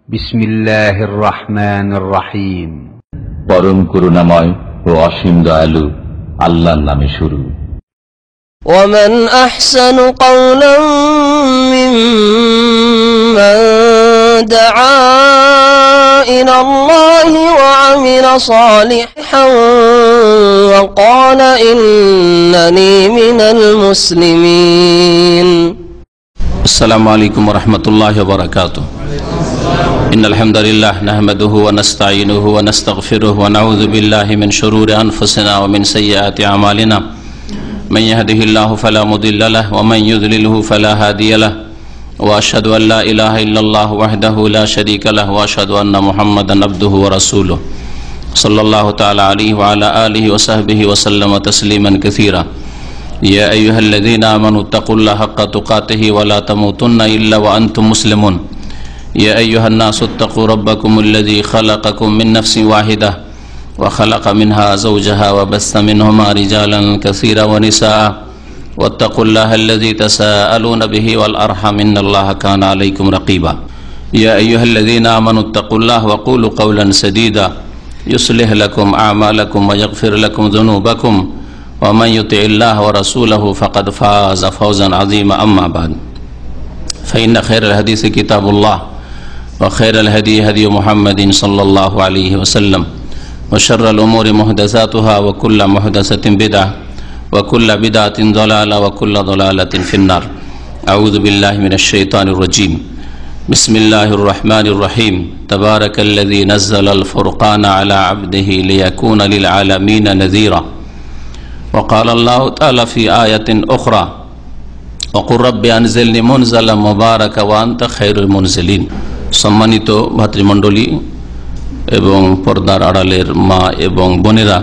বিসমিল্লাহির রহমানির রহিম। পরম করুণাময় ও অসীম দয়ালু আল্লাহর নামে শুরু। ومن أحسن قولا ممن دعا إلى الله وعمل صالحا وقال إنني من المسلمين. السلام عليكم ورحمة الله وبركاته. إن الحمد لله نحمده ونستعينه ونستغفره ونعوذ بالله من شرور أنفسنا ومن سيئات أعمالنا. من يهده الله فلا مضل له ومن يضلله فلا هادي له وأشهد أن لا إله إلا الله وحده لا شريك له وأشهد أن محمدا عبده ورسوله صلى الله تعالى عليه وعلى آله وصحبه وسلم تسليما كثيرا. يا أيها الذين آمنوا اتقوا الله حق تقاته ولا تموتن إلا وأنتم مسلمون. يا أيها الناس اتقوا ربكم الذي خلقكم من نفس واحدة وخلق منها زوجها وبث منهما رجالا كثيرا ونساء واتقوا الله الذي تساءلون به والأرحم إن الله كان عليكم رقيبا. يا أيها الذين آمنوا اتقوا الله وقولوا قولا سديدا يصلح لكم أعمالكم ويغفر لكم ذنوبكم ومن يطع الله ورسوله فقد فاز فوزا عظيما. أما بعد فإن خير الحديث كتاب الله وخير الهدي هدي محمد صلى الله عليه وسلم وشر الأمور محدثاتها وكل محدثة بدعة وكل بدعة ضلالة وكل ضلالة في النار. أعوذ بالله من الشيطان الرجيم. بسم الله الرحمن الرحيم. تبارك الذي نزل الفرقان على عبده ليكون للعالمين نذيرا. وقال الله تعالى في آية أخرى وقل رب أنزلني منزلا مباركا وأنت خير المنزلين. সম্মানিত ভাতৃমণ্ডলী এবং পর্দার আড়ালের মা এবং বোনেরা,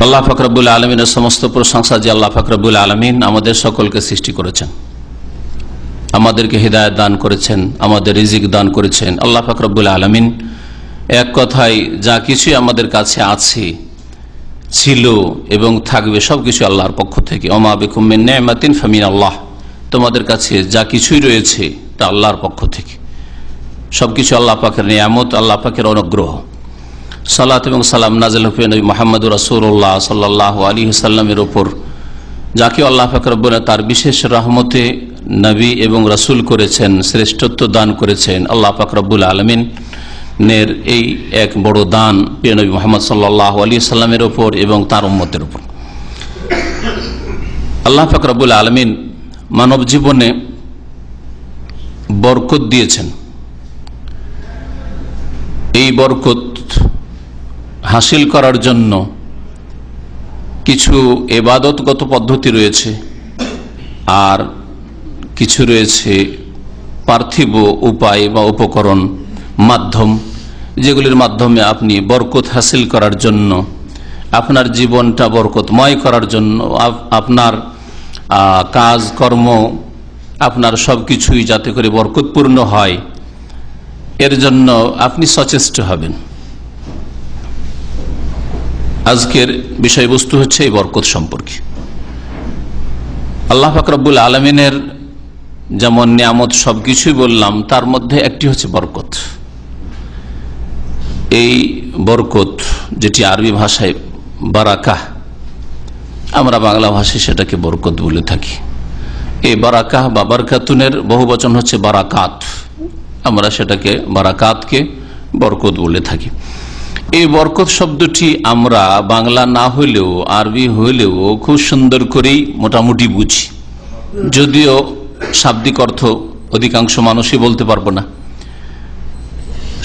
আল্লাহ পাক রব্বুল আলামিনের সমস্ত প্রশংসা যে আল্লাহ পাক রব্বুল আলামিন আমাদের সকলকে সৃষ্টি করেছেন, আমাদেরকে হিদায়াত দান করেছেন, আমাদের রিজিক দান করেছেন। আল্লাহ পাক রব্বুল আলামিন এক কথায় যা কিছুই আমাদের কাছে আছে, ছিল এবং থাকবে সবকিছু আল্লাহর পক্ষ থেকে। ওমা বিকুম মিন নি'মাতিন ফামিনাল্লাহ, তোমাদের কাছে যা কিছুই রয়েছে তা আল্লাহর পক্ষ থেকে। সবকিছু আল্লাহ পাকের নিয়ামত, আল্লাহ পাকের অনুগ্রহ। সালাত এবং সালাম নাযিল হবে নবী মুহাম্মদুর রাসূলুল্লাহ সাল্লাল্লাহু আলাইহি সাল্লামের উপর, যাকে আল্লাহ পাক রব্বুল তার বিশেষ রহমতে নবী এবং রাসূল করেছেন, শ্রেষ্ঠত্ব দান করেছেন। আল্লাহ পাক রব্বুল আলামিনের এই এক বড় দান নবী মুহাম্মদ সাল্লাল্লাহু আলাইহি সাল্লামের উপর এবং তার উম্মতের উপর। আল্লাহ পাক রব্বুল আলামিন মানব জীবনে বরকত দিয়েছেন। এই বরকত হাসিল করার জন্য কিছু ইবাদতগত পদ্ধতি রয়েছে, আর কিছু রয়েছে পার্থিব উপায় বা উপকরণ, মাধ্যম, যেগুলির মাধ্যমে আপনি বরকত হাসিল করার জন্য, আপনার জীবনটা বরকতময় করার জন্য, আপনার কাজ কর্ম, আপনার সব কিছুই যাতে করে বরকতপূর্ণ হয়, এর জন্য আপনি সচেষ্ট হবেন। আজকের বিষয়বস্তু হচ্ছে এই বরকত সম্পর্কে। আল্লাহ পাক রব্বুল আলামিনের যেমন নিয়ামত সবকিছুই বললাম, তার মধ্যে একটি হচ্ছে বরকত। এই বরকত, যেটি আরবি ভাষায় বারাকাহ, আমরা বাংলা ভাষায় সেটাকে বরকত বলে থাকি। এই বারাকাহ বা বারকাতুনের বহু বচন হচ্ছে বারাকাত, আমরা সেটাকে বারাকাতকে বরকত বলে থাকি। এই বরকত শব্দটি আমরা বাংলা না হইলেও আরবি হইলেও খুব সুন্দর করেই মোটামুটি বুঝি, যদিও শাব্দিক অর্থ অধিকাংশ মানুষই বলতে পারবো না।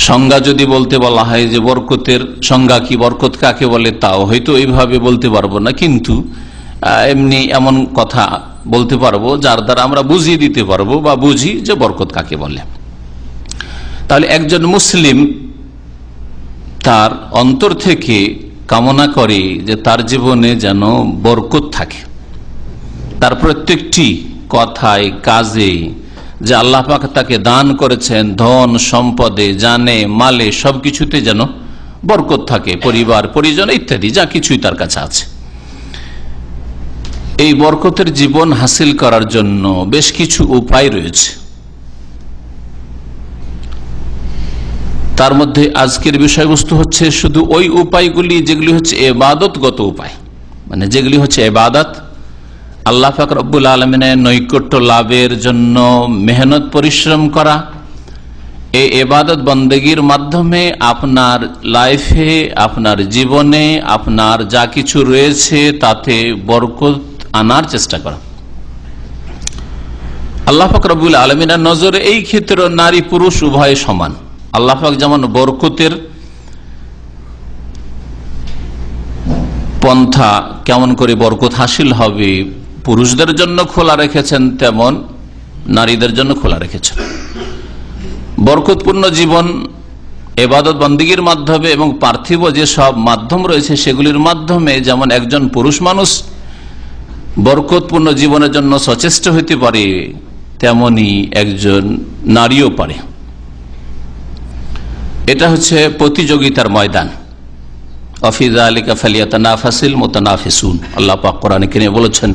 সংজ্ঞা যদি বলতে বলা হয় যে বরকতের সংজ্ঞা কি, বরকত কাকে বলে, তাও হয়তো এইভাবে বলতে পারবো না, কিন্তু এমনি এমন কথা বলতে পারবো যার দ্বারা আমরা বুঝিয়ে দিতে পারবো বা বুঝি যে বরকত কাকে বলে। তাহলে একজন মুসলিম তার অন্তর থেকে কামনা করে যে তার জীবনে যেন বরকত থাকে, তার প্রত্যেকটি কথায় কাজে যে আল্লাহ পাক তাকে দান করেছেন, ধন সম্পদে, জানে মালে, সবকিছুতে যেন বরকত থাকে, পরিবার পরিজন ইত্যাদি যা কিছুই তার কাছে আছে। এই বরকতের জীবন হাসিল করার জন্য বেশ কিছু উপায় রয়েছে। তার মধ্যে আজকের বিষয়বস্তু হচ্ছে শুধু ওই উপায়গুলি যেগুলি হচ্ছে ইবাদতগত উপায়, মানে যেগুলি হচ্ছে ইবাদত, আল্লাহ পাক রব্বুল আলামিনের নৈকট্য লাভের জন্য মেহনত পরিশ্রম করা। এই ইবাদত বন্দেগীর মাধ্যমে আপনার লাইফে, আপনার জীবনে, আপনার যা কিছু রয়েছে তাতে বরকত আনার চেষ্টা করা। আল্লাহ পাক রব্বুল আলামিনের নজরে এই ক্ষেত্রে নারী পুরুষ উভয় সমান। আল্লাহ পাক যেমন বরকতের পন্থা কেমন করে বরকত হাসিল হবে পুরুষদের জন্য খোলা রেখেছেন, তেমন নারীদের জন্য খোলা রেখেছেন। বরকতপূর্ণ জীবন ইবাদত বন্দেগীর মাধ্যমে এবং পার্থিব যে সব মাধ্যম রয়েছে সেগুলির মাধ্যমে যেমন একজন পুরুষ মানুষ বরকতপূর্ণ জীবনের জন্য সচেষ্ট হতে পারে, তেমনি একজন নারীও পারে। এটা হচ্ছে প্রতিযোগিতার ময়দান। আফিযালিকা ফালিয়াতানাফাসিল মুতানাফিসুন। আল্লাহ পাক কোরআনে কারীমে বলেছেন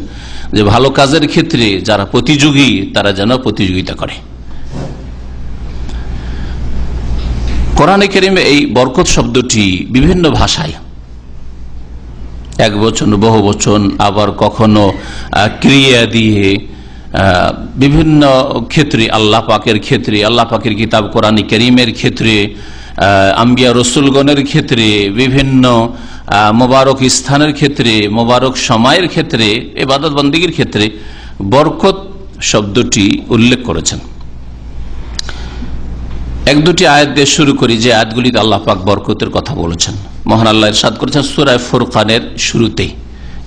যে ভালো কাজের ক্ষেত্রে যারা প্রতিযোগী তারা যেন প্রতিযোগিতা করে। কোরআনে কারীমে এই বরকত শব্দটি বিভিন্ন ভাষায়, এক বচন, বহু বচন, আবার কখনো ক্রিয়া দিয়ে বিভিন্ন ক্ষেত্রে, আল্লাহ পাকের ক্ষেত্রে, আল্লাহ পাকের কিতাব কোরআনে কারীমের ক্ষেত্রে, আম্বিয়া রসুলগণের ক্ষেত্রে, বিভিন্ন মোবারক স্থানের ক্ষেত্রে, মোবারক সময়ের ক্ষেত্রে, ইবাদত বন্দেগীর ক্ষেত্রে বরকত শব্দটি উল্লেখ করেছেন। এক দুটি আয়াত দিয়ে শুরু করি, যে আয়াতগুলিতে আল্লাহ পাক বরকতের কথা বলেছেন। মহান আল্লাহ ইরশাদ করেছেন সূরা ফুরকানের শুরুতেই।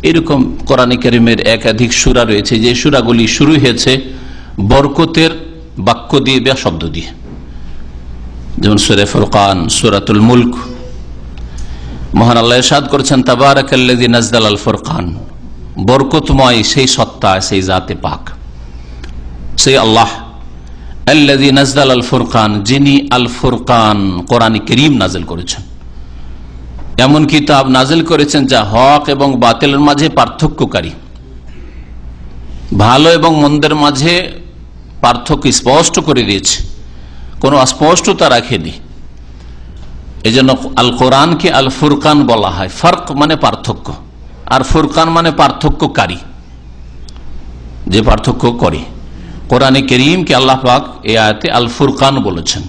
এরকম কোরআনে কারীমের একাধিক সূরা রয়েছে যে সূরাগুলি শুরু হয়েছে বরকতের বাক্য দিয়ে বা শব্দ দিয়ে, যেমন সূরা ফুরকান, সূরাতুল মুলক। মহান আল্লাহ ইরশাদ করেছেন তাবারাকাল্লাযী নাযালাল ফুরকান, বরকতময় সেই সত্তা, সেই জাতে পাক, সেই আল্লাহ, আল্লাযী নাযালাল ফুরকান, যিনি আল ফুরকান কোরআনে কারীম নাযিল করেছেন। এমন কিতাব নাযিল করেছেন যা হক এবং বাতিলের মাঝে পার্থক্যকারী, ভালো এবং মন্দের মাঝে পার্থক্য স্পষ্ট করে দিয়েছে, কোনো অস্পষ্টতা রাখেনি। এই জন্য আল কোরআনকে আল ফুরকান বলা হয়। ফারক মানে পার্থক্য, আর ফুরকান মানে পার্থক্যকারী, যে পার্থক্য করে। কোরআনে কারীমকে আল্লাহ পাক এই আয়াতে আল ফুরকান বলেছেন।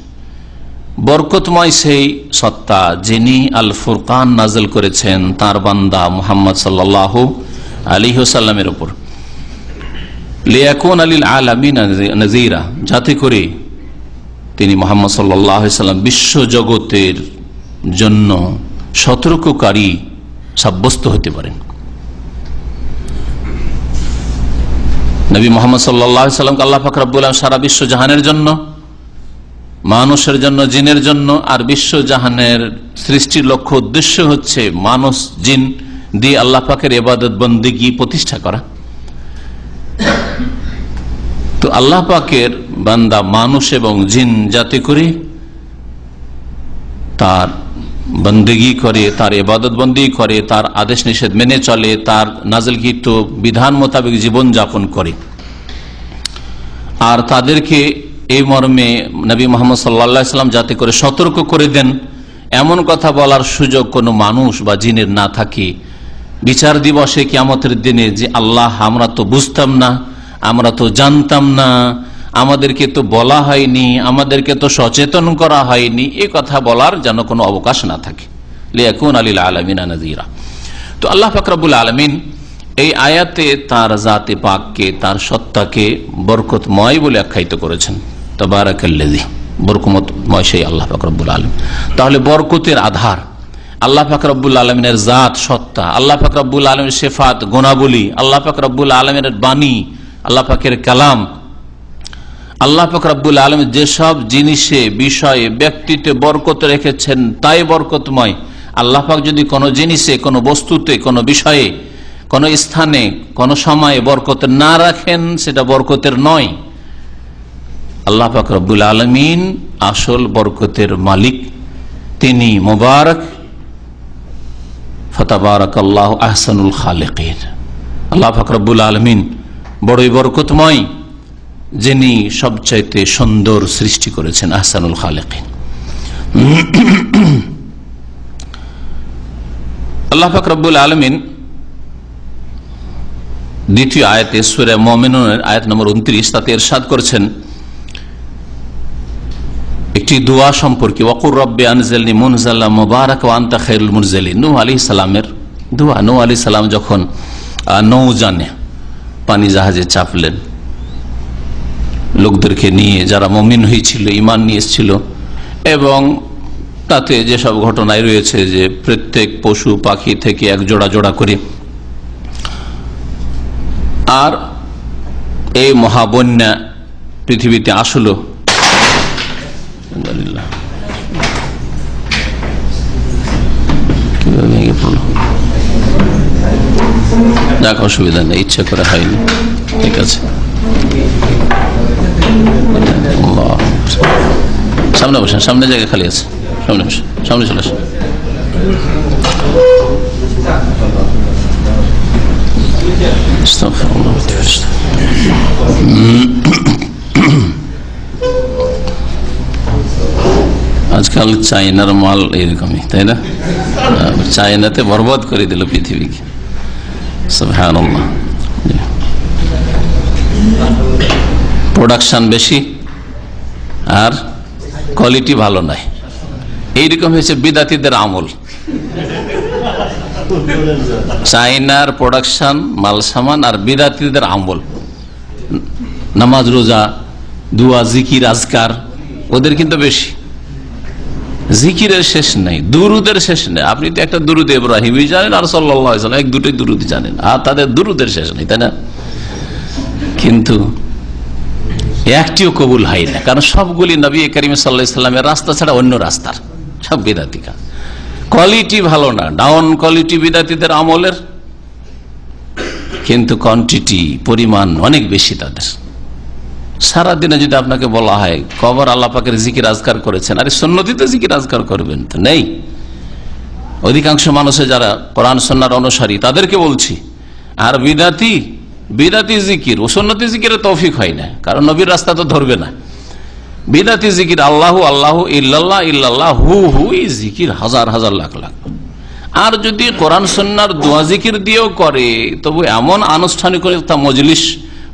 বরকতময় সেই সত্তা যিনি আল ফুরকান নাযিল করেছেন তার বান্দা মুহাম্মদ সাল্লাল্লাহু আলাইহি ওয়াসাল্লামের উপর, লিয়াকুনা লিল আলামিন নাযীরা, যাতে করে তিনি মুহাম্মদ সাল্লাল্লাহু আলাইহি ওয়াসাল্লাম বিশ্ব জগতের জন্য সতর্ককারী সাব্যস্ত হতে পারেন। নবী মুহাম্মদ সাল্লাল্লাহু আলাইহি ওয়াসাল্লামকে আল্লাহ পাক রব্বুল আলামিন সারা বিশ্ব জাহানের জন্য, মানুষের জন্য, জিনের জন্য, আর বিশ্ব জাহানের সৃষ্টির লক্ষ্য উদ্দেশ্য হচ্ছে মানুষ জিন দিয়ে আল্লাহ পাকের ইবাদত বন্দেগী প্রতিষ্ঠা করা। তো আল্লাহ পাকের বান্দা মানুষ এবং জিন যাতে করে তার বন্দেগী করে, তার ইবাদত বন্দেগী করে, তার আদেশ নিষেধ মেনে চলে, তার নাজিলকৃত বিধান মোতাবেক জীবন যাপন করে, আর তাদেরকে এই মর্মে নবী মুহাম্মদ সাল্লাল্লাহু আলাইহি ওয়াসাল্লাম যাতে করে সতর্ক করে দেন, এমন কথা বলার সুযোগ কোনো মানুষ বা জিনের না থাকে বিচার দিবসে, কিয়ামতের দিনে, যে আল্লাহ আমরা তো বুঝতাম না, আমরা তো জানতাম না, আমাদেরকে তো বলা হয়নি, আমাদেরকে তো সচেতন করা হয়নি, এ কথা বলার যেন কোনো অবকাশ না থাকে। লিয়াকুনা লিল আলামিন নাযীরা। তো আল্লাহ পাক রব্বুল আলামিন এই আয়াতে তার জাতে পাককে, তার সত্তাকে বরকতময় বলে আখ্যায়িত করেছেন। তাবারাকাল্লাযী, বরকতময় সেই আল্লাহ পাক রব্বুল আলামিন। তাহলে বরকতের আধার আল্লাহ পাক রব্বুল আলামিনের জাত, সত্তা, আল্লাহ পাক রব্বুল আলামিনের সিফাত, গুণাবলী, আল্লাহ পাক রব্বুল আলামিনের বাণী, আল্লাহ পাকের কালাম, আল্লাহ পাক রব্বুল আলামিন যেসব জিনিসে, বিষয়ে, ব্যক্তিতে বরকত রেখেছেন তাই বরকতময়। আল্লাহ পাক যদি কোনো জিনিসে, কোনো বস্তুতে, কোনো বিষয়ে, কোনো স্থানে, কোনো সময়ে বরকত না রাখেন সেটা বরকতের নয়। আল্লাহ পাক রব্বুল আলামিন আসল বরকতের মালিক, তিনি মুবারক। ফাতাবারাকাল্লাহু আহসানুল খালিকিন। আল্লাহ পাক রব্বুল আলামিন বড়ই বরকতময়, যিনি সবচাইতে সুন্দর সৃষ্টি করেছেন, আহসানুল খালিকিন। আল্লাহ পাক রব্বুল আলামিন দ্বিতীয় আয়াতে সূরা মুমিনুনের আয়াত নম্বর 29 তাতে ইরশাদ করেছেন একটি দোয়া সম্পর্কে, ওয়াকুর রব্বি আনজিলনি মুনজালাম মুবারাক ওয়া আনতা খায়রুল মুনজিলিন। নূহ আলাইহিস সালামের দোয়া। নূহ আলাইহিস সালাম যখন নৌযানে পানি জাহাজে চাপলেন লোকদেরকে নিয়ে, যারা মুমিন হয়েছিল, ঈমান নিয়ে এসেছিল, এবং তাতে যেসব ঘটনায় রয়েছে যে প্রত্যেক পশু পাখি থেকে এক জোড়া জোড়া করে, আর এই মহাবন্যা পৃথিবীতে আসলো। ভেঙে পড়লো, যাক অসুবিধা নেই, ইচ্ছা করে হয়নি, ঠিক আছে। সামনে বসেন, সামনে জায়গা খালি আছে, সামনে বসেন, সামনে চলে আসেন। আজকাল চায়নার মাল এরকমই, তাই না? চায়নাতে বরবাদ করে দিল পৃথিবীকে, সুবহানাল্লাহ। প্রোডাকশন বেশি আর কোয়ালিটি ভালো নয়, এইরকম হয়েছে বিদাতীদের আমল। চায়নার প্রোডাকশন মাল সামান আর বিদাতীদের আমল। নামাজ রোজা দুয়া জিকির আজকার ওদের কিন্তু বেশি, জিকিরের শেষ নেই, দুরুদের শেষ নেই। আপনি তো একটা দুরুদ ইব্রাহিমই জানেন আর সাল্লাল্লাহু আলাইহি ওয়াসাল্লাম এক দুটোই দুরুদ জানেন, আর তাদের দুরুদের শেষ নেই, তাই না? কিন্তু একটিও কবুল হয় না, কারণ সবগুলি নবী করিম সাল্লাল্লাহু আলাইহি ওয়াসাল্লামের রাস্তা ছাড়া অন্য রাস্তার, সব বিদাতিকা। কোয়ালিটি ভালো না, ডাউন কোয়ালিটি বিদাতিদের আমলের, কিন্তু কোয়ান্টিটি পরিমাণ অনেক বেশি তাদের। সারাদিনে যদি আপনাকে বলা হয় কবর আল্লাহ পাকের জিকির আজকার করেছেন, আরে সুন্নতিতে জিকির আজকার করবেন তো নেই। অধিকাংশ মানুষে যারা কোরআন সুন্নাহর অনুসারী তাদেরকে বলছি, আর বিদাতি জিকির ও সুন্নতি জিকিরের তৌফিক হয় না, কারণ নবীর রাস্তা তো ধরবে না। বিদাতি জিকির আল্লাহু আল্লাহু ইল্লাল্লাহ ইল্লাল্লাহ হু হু, এই জিকির হাজার হাজার লাখ লাখ। আর যদি কোরআন সুন্নাহর দোয়া জিকির দিয়েও করে, তবু এমন আনুষ্ঠানিকতা মজলিস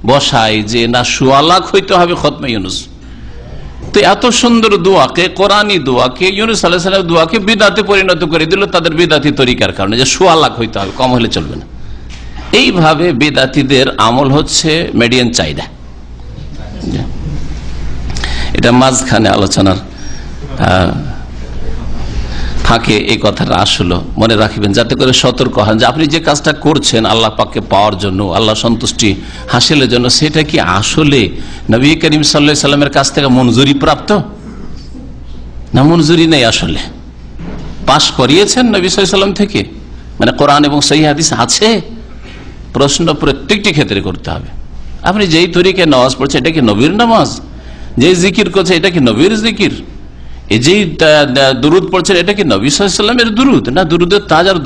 বসায় যে না ১৬ লাখ হইতে হবে খতমে ইউনুস। তো এত সুন্দর দোয়াকে, কোরআনী দোয়াকে, ইউনুস আলাইহিস সালামের দোয়াকে বিদাতে পরিণত করে দিল তাদের বিদাতি তরিকার কারণে, যে ১৬ লাখ হইতে হবে, কম হলে চলবে না। এইভাবে বিদাতিদের আমল হচ্ছে মেডিয়ান চাহিদা। এটা মাঝখানে আলোচনার ফাঁকে এই কথাটা আসলো, মনে রাখবেন, যাতে করে সতর্ক হন যে আপনি যে কাজটা করছেন আল্লাহ পাককে পাওয়ার জন্য, আল্লাহ সন্তুষ্টি হাসিলের জন্য, সেটা কি আসলে নবী করিম সাল্লাল্লাহু আলাইহি সাল্লামের কাছ থেকে মঞ্জুরি প্রাপ্ত না মঞ্জুরি নেই? আসলে পাশ করিয়েছেন নবী সাল্লাল্লাহু আলাইহি সাল্লাম থেকে, মানে কোরআন এবং সহিহ হাদিস আছে? প্রশ্ন প্রত্যেকটি ক্ষেত্রে করতে হবে। আপনি যেই তরিকায় নামাজ পড়ছেন এটা কি নবীর নামাজ? যে জিকির করছে এটা কি নবীর জিকির? এই যেই দুরুদ পড়ছেন এটা কি নবী সাল্লাল্লাহু আলাইহি সাল্লামের দুরুদ? না দুরুদের তাজ আর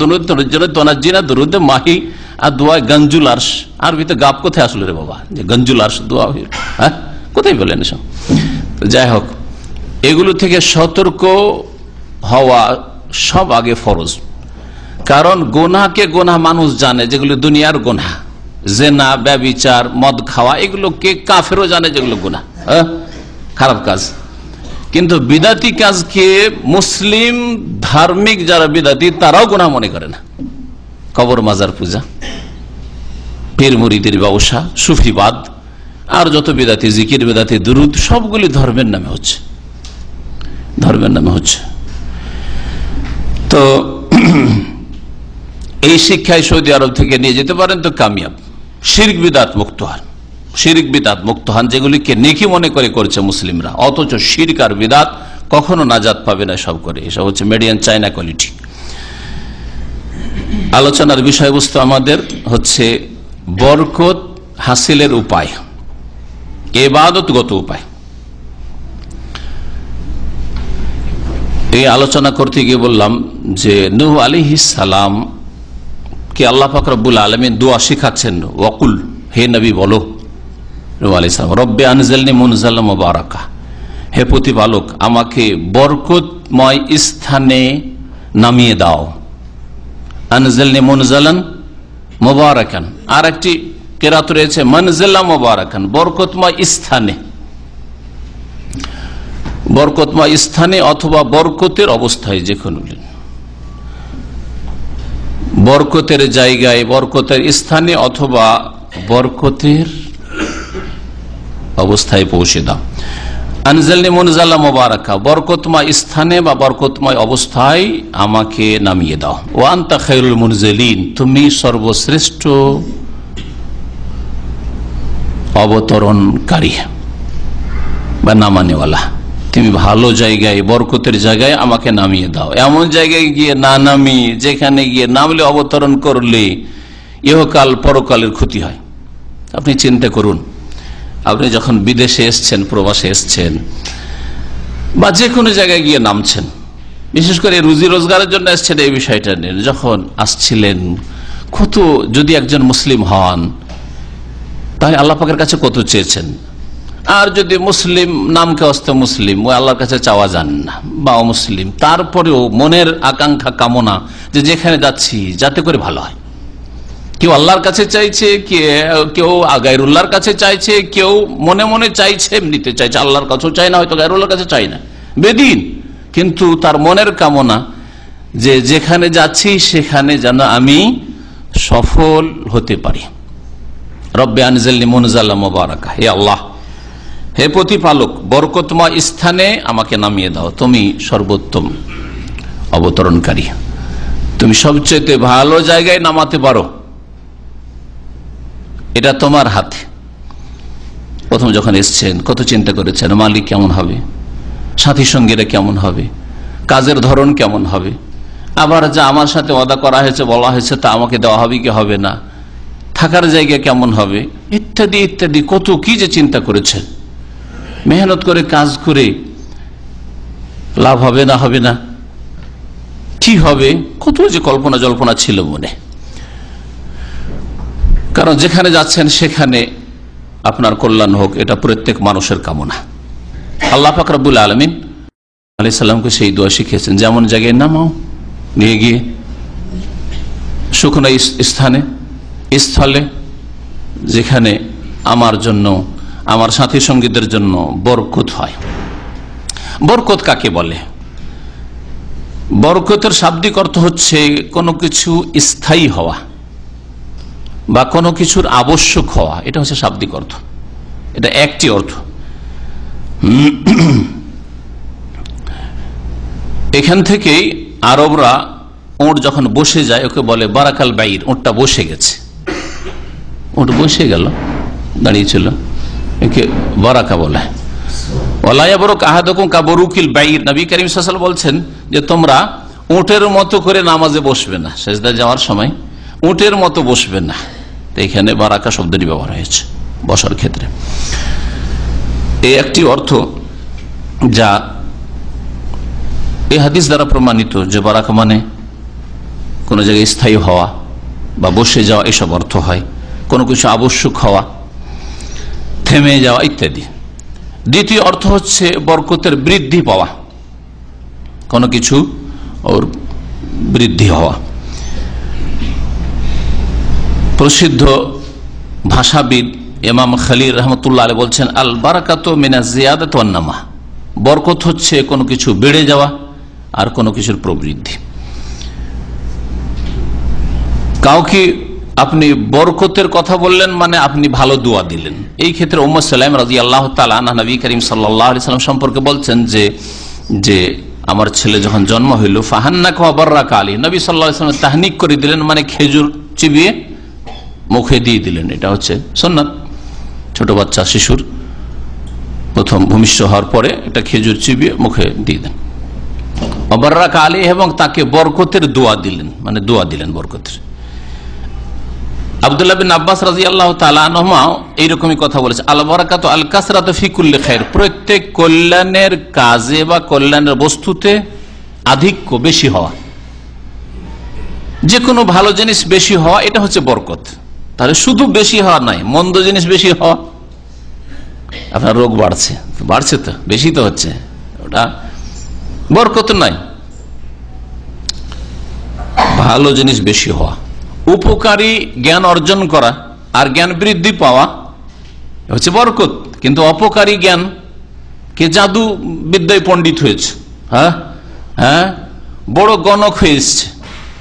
তনাজ্জিনা দুরুদে মাহি আর দোয়া গঞ্জুল আরশ। আর ভিতরে গাপ কোথায় আসলো রে বাবা যে গঞ্জুল আরশ দোয়া, হ্যাঁ কোথায় বলেন এসব? যাই হোক, এগুলো থেকে সতর্ক হওয়া সব আগে ফরজ। কারণ গোনাকে গোনা মানুষ জানে, যেগুলো দুনিয়ার গোনা, জেনা, ব্যভিচার, মদ খাওয়া, এগুলোকে কাফেরও জানে যেগুলো গোনা, খারাপ কাজ। কিন্তু বিদাতি কাজকে মুসলিম ধার্মিক যারা বিদাতি তারাও গোনা মনে করে না। কবর মাজার পূজা, পীর মুরিদের ব্যবসা, সুফিবাদ, আর যত বিদাতি জিকির, বিদাতি দুরুদ, সবগুলি ধর্মের নামে হচ্ছে, ধর্মের নামে হচ্ছে। তো এই শিক্ষায় সৌদি আরব থেকে নিয়ে যেতে পারেন তো কামিয়াব। শিরক বিদাত মুক্ত হন, শিরক বিদাত মুক্ত হন, যেগুলিকে নেকি মনে করে করছে মুসলিমরা, অথচ শিরক আর বিদাত কখনো নাজাত পাবে না সব করে। এসব হচ্ছে মেডিয়ান চায়না কোয়ালিটি। আলোচনার বিষয়বস্তু আমাদের হচ্ছে বরকত হাসিলের উপায়, ইবাদতগত উপায়। এই আলোচনা করতে গিয়ে বললাম যে নূহ আলাইহিস সালাম কে আল্লাহ পাক রব্বুল আলামিন দোয়া শিখাচ্ছেন। ওয়াকুল, হে নবী বলো, নূহ আলাইহিস সালাম, রব্বে আনজিলনি মুনজালাম মুবারাকা, হে প্রতিপালক, আমাকে বরকতময় স্থানে নামিয়ে দাও। আনজিলনি মুনজালান মুবারাকান, আর একটি কেরাত রয়েছে মানজিলা মুবারাকান, বরকতময় স্থানে। বরকতময় স্থানে অথবা বরকতের অবস্থায়, যে কোনো বরকতের জায়গায়, বরকতের স্থানে অথবা বরকতের অবস্থায় পৌঁছে দাও। আনজালনি মুনজালা মুবারাকা, বরকতময় স্থানে বা বরকতময় অবস্থায় আমাকে নামিয়ে দাও। ওয়া আনতা খায়রুল মুনজিলিন, তুমি সর্বশ্রেষ্ঠ অবতরণকারী বা নামানেওয়ালা। তুমি ভালো জায়গায়, বরকতের জায়গায় আমাকে নামিয়ে দাও। এমন জায়গায় গিয়ে না নামি যেখানে গিয়ে নামলে, অবতরণ করলে ইহকাল পরকালের ক্ষতি হয়। আপনি চিন্তা করুন, আপনি যখন বিদেশে এসছেন, প্রবাসে এসছেন, বা যে কোনো জায়গায় গিয়ে নামছেন, বিশেষ করে রুজি রোজগারের জন্য এসছেন, এই বিষয়টা নিয়ে যখন আসছিলেন, কত, যদি একজন মুসলিম হন তাহলে আল্লাহ পাকের কাছে কত চেয়েছেন। আর যদি মুসলিম, নামকে অস্তে মুসলিম, ও আল্লাহর কাছে চাওয়া যান না, বা অমুসলিম, তারপরেও মনের আকাঙ্ক্ষা, কামনা যে যেখানে যাচ্ছি যাতে করে ভালো হয়। কেউ আল্লাহর কাছে চাইছে, কেউ গায়রুল্লাহর কাছে চাইছে, কেউ মনে মনে চাইছে, এমনিতে চাইছে, আল্লাহর কাছেও চাই না, হয়তো গায়রুল্লাহর কাছে চাই না, বেদিন, কিন্তু তার মনের কামনা যে যেখানে যাচ্ছি সেখানে যেন আমি সফল হতে পারি। রব্বে আনজিলনি মুনজালা মুবারাকা, হে আল্লাহ, হে প্রতিপালক, বরকতময় স্থানে আমাকে নামিয়ে দাও। তুমি সর্বোত্তম অবতরণকারী, তুমি সবচেয়ে ভালো জায়গায় নামাতে পারো, এটা তোমার হাতে। প্রথম যখন এসছেন কত চিন্তা করেছেন, মালিক কেমন হবে, সাথী সঙ্গীরা কেমন হবে, কাজের ধরন কেমন হবে, আবার যা আমার সাথে ওয়াদা করা হয়েছে, বলা হয়েছে, তা আমাকে দেওয়া হবে কি হবে না, থাকার জায়গা কেমন হবে, ইত্যাদি ইত্যাদি কত কি যে চিন্তা করেছেন। মেহনত করে কাজ করে লাভ হবে না, হবে না, কি হবে, কত যে কল্পনা জল্পনা ছিল মনে। কারণ যেখানে যাচ্ছেন সেখানে আপনার কল্যাণ হোক, এটা প্রত্যেক মানুষের কামনা। আল্লাহ পাক রব্বুল আলামিন আলাইহিস সালামকে সেই দোয়া শিখিয়েছেন, যেমন জায়গায় নামাও, নিয়ে গিয়ে শুকনো স্থানে, স্থলে, যেখানে আমার জন্য, আমার সাথী সঙ্গীদের জন্য বরকত হয়। বরকত কাকে বলে? বরকতের শাব্দিক অর্থ হচ্ছে কোনো কিছু স্থায়ী হওয়া বা কোনো কিছুর আবশ্যক হওয়া, এটা হচ্ছে শাব্দিক অর্থ, এটা একটি অর্থ। এখান থেকেই আরবরা উট যখন বসে যায় ওকে বলে বারাকাল বাইর, উটটা বসে গেছে, উট বসে গেল, দাঁড়িয়েছিল, একে বারাকা বলে। নবী করিম সাল্লাল্লাহু আলাইহি ওয়াসাল্লাম বলছেন যে তোমরা উটের মতো করে নামাজে বসবে না, সেজদা যাওয়ার সময় উটের মতো বসবে না। এখানে বারাকা শব্দটি ব্যবহার হয়েছে বসার ক্ষেত্রে। এই একটি অর্থ যা এই হাদিস দ্বারা প্রমাণিত যে বারাকা মানে কোনো জায়গায় স্থায়ী হওয়া বা বসে যাওয়া, এসব অর্থ হয়। কোনো কিছু আবশ্যক হওয়া, থেমে যাওয়া ইত্যাদি। দ্বিতীয় অর্থ হচ্ছে বরকতের বৃদ্ধি পাওয়া, কোনো কিছু ওর বৃদ্ধি হওয়া। প্রসিদ্ধ ভাষাবিদ ইমাম খালিল রহমতুল্লাহ আলাইহি বলছেন, আল বারাকাতু মিনাজ জিয়াদাতি ওয়ান নামা, বরকত হচ্ছে কোনো কিছু বেড়ে যাওয়া আর কোনো কিছুর প্রবৃদ্ধি। কাউকে আপনি বরকতের কথা বললেন মানে আপনি ভালো দোয়া দিলেন। এই ক্ষেত্রে উম্মে সালাম রাদিয়াল্লাহু তাআলা আনহা নবী করিম সাল্লাল্লাহু আলাইহি ওয়াসাল্লাম সম্পর্কে বলছেন যে আমার ছেলে যখন জন্ম হইল, ফাহান্নাকা ওয়া বাররাকা আলাইহি, নবী সাল্লাল্লাহু আলাইহি ওয়াসাল্লাম তাহনিক করে দিলেন, মানে খেজুর চিবিয়ে মুখে দিয়ে দিলেন। এটা হচ্ছে সুন্নাত। ছোট বাচ্চা শিশুর প্রথম ভূমিষ্ঠ হওয়ার পরে একটা খেজুর চিবিয়ে মুখে দিয়ে দেন। ওয়া বাররাকা আলাইহি, এবং তাকে বরকতের দোয়া দিলেন, মানে দোয়া দিলেন বরকতের। আব্দুল্লাহ বিন আব্বাস রাদিয়াল্লাহু তাআলা আনহুমা এইরকমই কথা বলেছে, আল বারাকাতু আল কাসরাতু ফি কুল্লি খায়র, প্রত্যেক কল্যাণের কাজে বা কল্যাণের বস্তুতে আধিক্য, বেশি হওয়া, যে কোনো ভালো জিনিস বেশি হওয়া, এটা হচ্ছে বরকত। তাহলে শুধু বেশি হওয়া নয়, মন্দ জিনিস বেশি হওয়া, আপনার রোগ বাড়ছে, বাড়ছে তো, বেশি তো হচ্ছে, ওটা বরকত নাই। ভালো জিনিস বেশি হওয়া, উপকারী জ্ঞান অর্জন করা আর জ্ঞান বৃদ্ধি পাওয়া হচ্ছে বরকত। কিন্তু অপকারী জ্ঞান, কে জাদু বিদ্যায় পণ্ডিত হয়েছে, হ্যাঁ হ্যাঁ, বড় গণক হয়ে এসছে,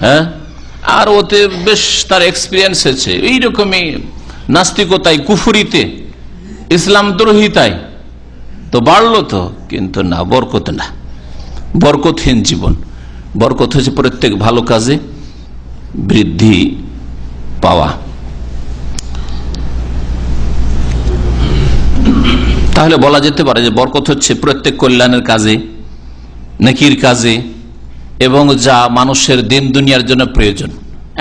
হ্যাঁ, আর ওতে বেশ তার এক্সপিরিয়েন্স হয়েছে, এইরকমই নাস্তিকতায়, কুফুরিতে, ইসলাম দ্রোহিতায়, তো বাড়লো তো, কিন্তু না, বরকত না, বরকতহীন জীবন। বরকত হচ্ছে প্রত্যেক ভালো কাজে বৃদ্ধি পাওয়া। তাহলে বলা যেতে পারে যে বরকত হচ্ছে প্রত্যেক কল্যাণের কাজে, নেকির কাজে, এবং যা মানুষের দিন দুনিয়ার জন্য প্রয়োজন।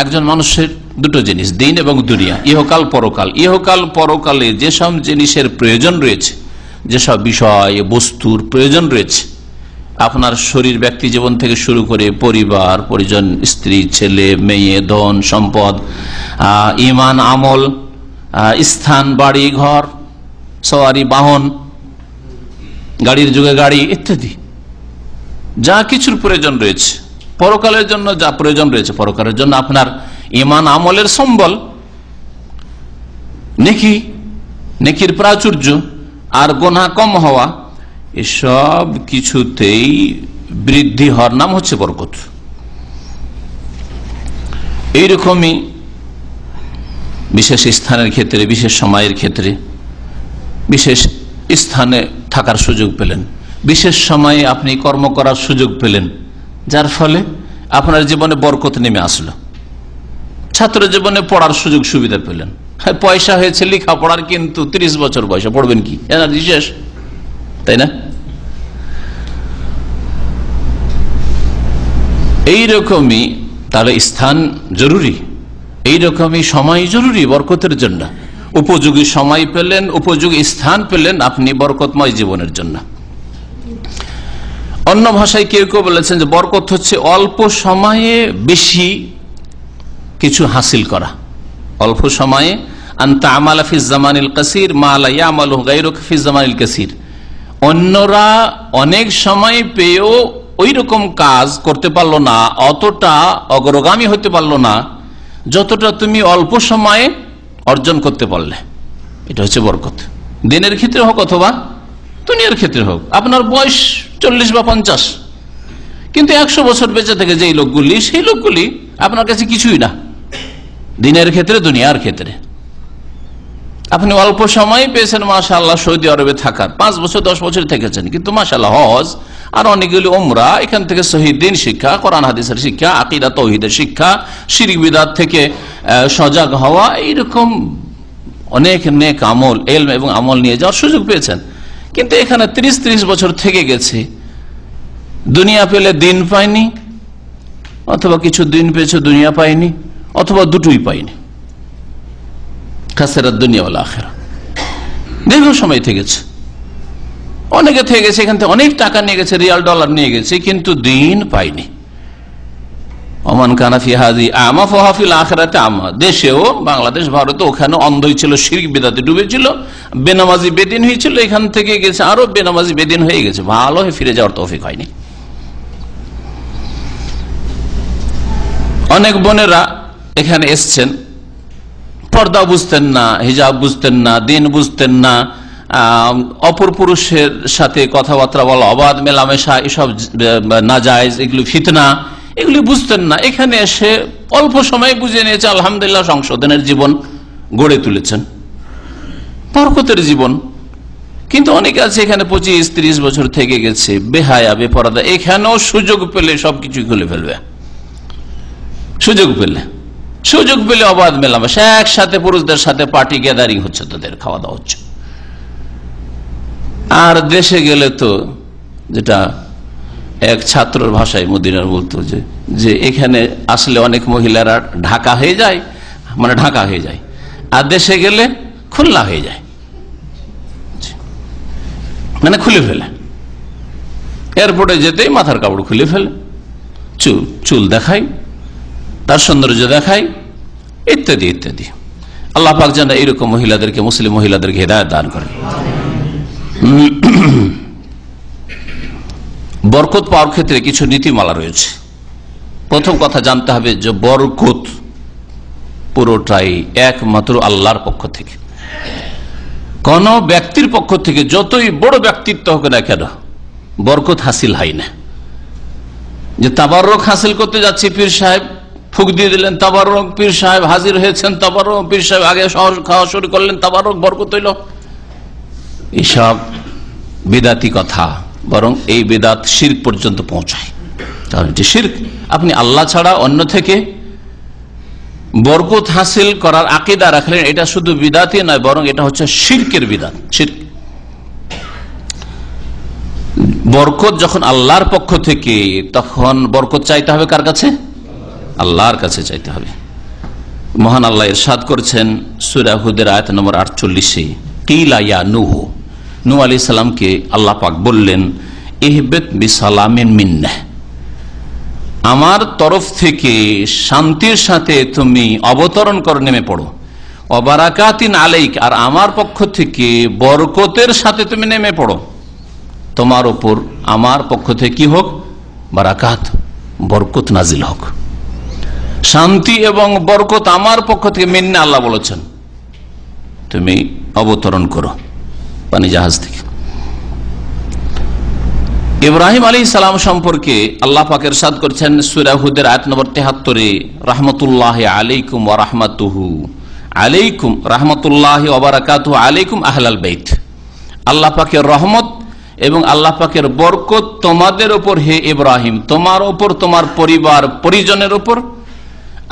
একজন মানুষের দুটো জিনিস, দিন এবং দুনিয়া, ইহকাল পরকাল। ইহকাল পরকালে যেসব জিনিসের প্রয়োজন রয়েছে, যেসব বিষয় বস্তুর প্রয়োজন রয়েছে, আপনার শরীর, ব্যক্তি জীবন থেকে শুরু করে পরিবার পরিজন, স্ত্রী ছেলে মেয়ে, ধন সম্পদ, ইমান আমল, স্থান বাড়ি ঘর, সওয়ারি বাহন, গাড়ির যুগে গাড়ি ইত্যাদি, যা কিছুর প্রয়োজন রয়েছে, পরকালের জন্য যা প্রয়োজন রয়েছে, পরকালের জন্য আপনার ইমান আমলের সম্বল, নেকি, নেকির প্রাচুর্য আর গুনাহ কম হওয়া, এসব কিছুতেই বৃদ্ধি হওয়ার নাম হচ্ছে বরকত। এইরকমই বিশেষ স্থানের ক্ষেত্রে, বিশেষ সময়ের ক্ষেত্রে, বিশেষ স্থানে থাকার সুযোগ পেলেন, বিশেষ সময়ে আপনি কর্ম করার সুযোগ পেলেন, যার ফলে আপনার জীবনে বরকত নেমে আসলো। ছাত্র জীবনে পড়ার সুযোগ সুবিধা পেলেন, পয়সা হয়েছে লেখাপড়ার, কিন্তু 30 বছর বয়সে পড়বেন কি, এনার্জি শেষ, তাই না? এইরকমই তাহলে স্থান জরুরি, এইরকমই সময় জরুরি বরকতের জন্য। উপযোগী সময় পেলেন, উপযোগী স্থান পেলেন আপনি বরকতময় জীবনের জন্য। অন্য ভাষায় কেউ কেউ বলেছেন যে বরকত হচ্ছে অল্প সময়ে বেশি কিছু হাসিল করা। অল্প সময়ে আনতা আমালা ফি জামানিল কাসির মা লা ইয়ামালু গায়রুকা ফি জামানিল কাসির। অন্যরা অনেক সময় পেয়েও ওই রকম কাজ করতে পারলো না, অতটা অগ্রগামী হতে পারলো না যতটা তুমি অল্প সময়ে অর্জন করতে পারলে। এটা হচ্ছে বরকত, দিনের ক্ষেত্রে হোক অথবা দুনিয়ার ক্ষেত্রে হোক। আপনার বয়স 40 বা 50, কিন্তু 100 বছর বেঁচে থেকে যেই লোকগুলি, সেই লোকগুলি আপনার কাছে কিছুই না, দিনের ক্ষেত্রে দুনিয়ার ক্ষেত্রে। আপনি অল্প সময় পেয়েছেন মাশাআল্লাহ সৌদি আরবে থাকার, 5 বছর 10 বছর থেকেছেন, কিন্তু মাশাআল্লাহ হজ আর অনেকগুলি উমরা, এখান থেকে সহিহ দ্বীন শিক্ষা, কোরআন হাদিসের শিক্ষা, আকীদা তাওহীদের শিক্ষা, শিরক বিদআত থেকে সজাগ হওয়া, এইরকম অনেক নেক আমল, ইলম এবং আমল নিয়ে যাওয়ার সুযোগ পেয়েছেন। কিন্তু এখানে 30 বছর থেকে গেছে, দুনিয়া পেলে দিন পায়নি, অথবা কিছু দিন পেয়েছে দুনিয়া পায়নি, অথবা দুটোই পায়নি। খাসিরাত দুনিয়া ওয়াল আখিরা, দীর্ঘ সময় থেকে গেছে, অনেকে থেকে গেছে, এখান থেকে অনেক টাকা নিয়ে গেছে, রিয়াল ডলার নিয়ে গেছে, কিন্তু দিন পায়নি। ওমান কানা ফি হাযি আমা ফাহুয়া ফিল আখিরাতি আমা। দেশেও, বাংলাদেশ, ভারতে, ওখানে অন্ধই ছিল, শিরক বিদআতে ডুবেছিল, বেনামাজি বেদিন হয়েছিল, এখান থেকে গেছে আরো বেনামাজি বেদিন হয়ে গেছে, ভালো হয়ে ফিরে যাওয়ার তৌফিক হয়নি। অনেক বোনেরা এখানে এসছেন, পর্দা বুঝতেন না, হিজাব বুঝতেন না, দিন বুঝতেন না, অপর পুরুষের সাথে কথাবার্তা বলা, অবাধ মেলামেশা, এসব নাজায়েজ, এগুলি ফিতনা, এগুলি বুঝতেন না। এখানে এসে অল্প সময় বুঝে নিয়েছে, আলহামদুলিল্লাহ, সংশোধনের জীবন গড়ে তুলেছেন, বরকতের জীবন। কিন্তু অনেকে আছে এখানে 25-30 বছর থেকে গেছে, বেহায়া, বেপরদা, এখানেও সুযোগ পেলে সবকিছু খুলে ফেলবে। সুযোগ পেলে অবাধ মেলামেশা, একসাথে পুরুষদের সাথে পার্টি গ্যাদারিং হচ্ছে, তাদের খাওয়া দাওয়া হচ্ছে। আর দেশে গেলে তো, যেটা এক ছাত্রর ভাষায় মদিনার বলতো, যে এখানে আসলে অনেক মহিলারা ঢাকা হয়ে যায়, আর দেশে গেলে খুলনা হয়ে যায়, মানে খুলে ফেলে। এয়ারপোর্টে যেতেই মাথার কাপড় খুলে ফেলে, চুল দেখায়, তার সৌন্দর্য দেখায়, ইত্যাদি ইত্যাদি। আল্লাহ পাক যেন এরকম মহিলাদেরকে, মুসলিম মহিলাদেরকে হিদায়াত দান করেন। বরকত পাওয়ার ক্ষেত্রে কিছু নীতিমালা রয়েছে। প্রথম কথা জানতে হবে যে বরকত পুরোটাই একমাত্র আল্লাহর পক্ষ থেকে, কোন ব্যক্তির পক্ষ থেকে যতই বড় ব্যক্তিত্ব হোক না কেন বরকত হাসিল হয় না। যে তাবাররক হাসিল করতে যাচ্ছি, পীর সাহেব ফুক দিয়ে দিলেন তাবাররক, পীর সাহেব হাজির হয়েছেন তাবাররক, পীর সাহেব আগে খাওয়া শুরু করলেন তাবাররক, বরকত হইল, এসব বিদাতি কথা, বরং এই বিদাত শিরক পর্যন্ত পৌঁছায়। কারণ যে শিরক, আপনি আল্লাহ ছাড়া অন্য থেকে বরকত হাসিল করার আকীদা রাখলেন, এটা শুধু বিদাতই নয় বরং এটা হচ্ছে শিরকের বিদাত। শিরক। বরকত যখন আল্লাহর পক্ষ থেকে, তখন বরকত চাইতে হবে কার কাছে? আল্লাহর কাছে চাইতে হবে। মহান আল্লাহ ইরশাদ করেছেন সূরা হুদের আয়াত নম্বর 48-এ, কিলা ইয়া নূহ, নূহ আলাইহিস সালামকে আল্লাহ পাক বললেন, ইহবিত বিসালামিন মিন্না, আমার তরফ থেকে শান্তির সাথে তুমি অবতরণ করে নেমে পড়ো, ওয়াবারাকাতিন আলাইক, আর আমার পক্ষ থেকে বরকতের সাথে তুমি নেমে পড়ো, তোমার উপর আমার পক্ষ থেকে কি হোক? বারাকাত, বরকত নাজিল হোক। শান্তি এবং বরকত আমার পক্ষ থেকে মিন্না, আল্লাহ বলেছেন তুমি অবতরণ করো পানি জাহাজ থেকে। ইব্রাহিম আলাইহিস সালাম সম্পর্কে আল্লাহ পাক ইরশাদ করেছেন সূরা হুদের আয়াত নম্বর 73-এ, রাহমাতুল্লাহি আলাইকুম ওয়া রাহমাতুহু আলাইকুম, রাহমাতুল্লাহি ওয়া বারাকাতুহু আলাইকুম আহলাল বাইত, আল্লাহ পাকের রহমত এবং আল্লাহ পাকের বরকত তোমাদের উপর হে ইব্রাহিম, তোমার উপর, তোমার পরিবার পরিজনের উপর,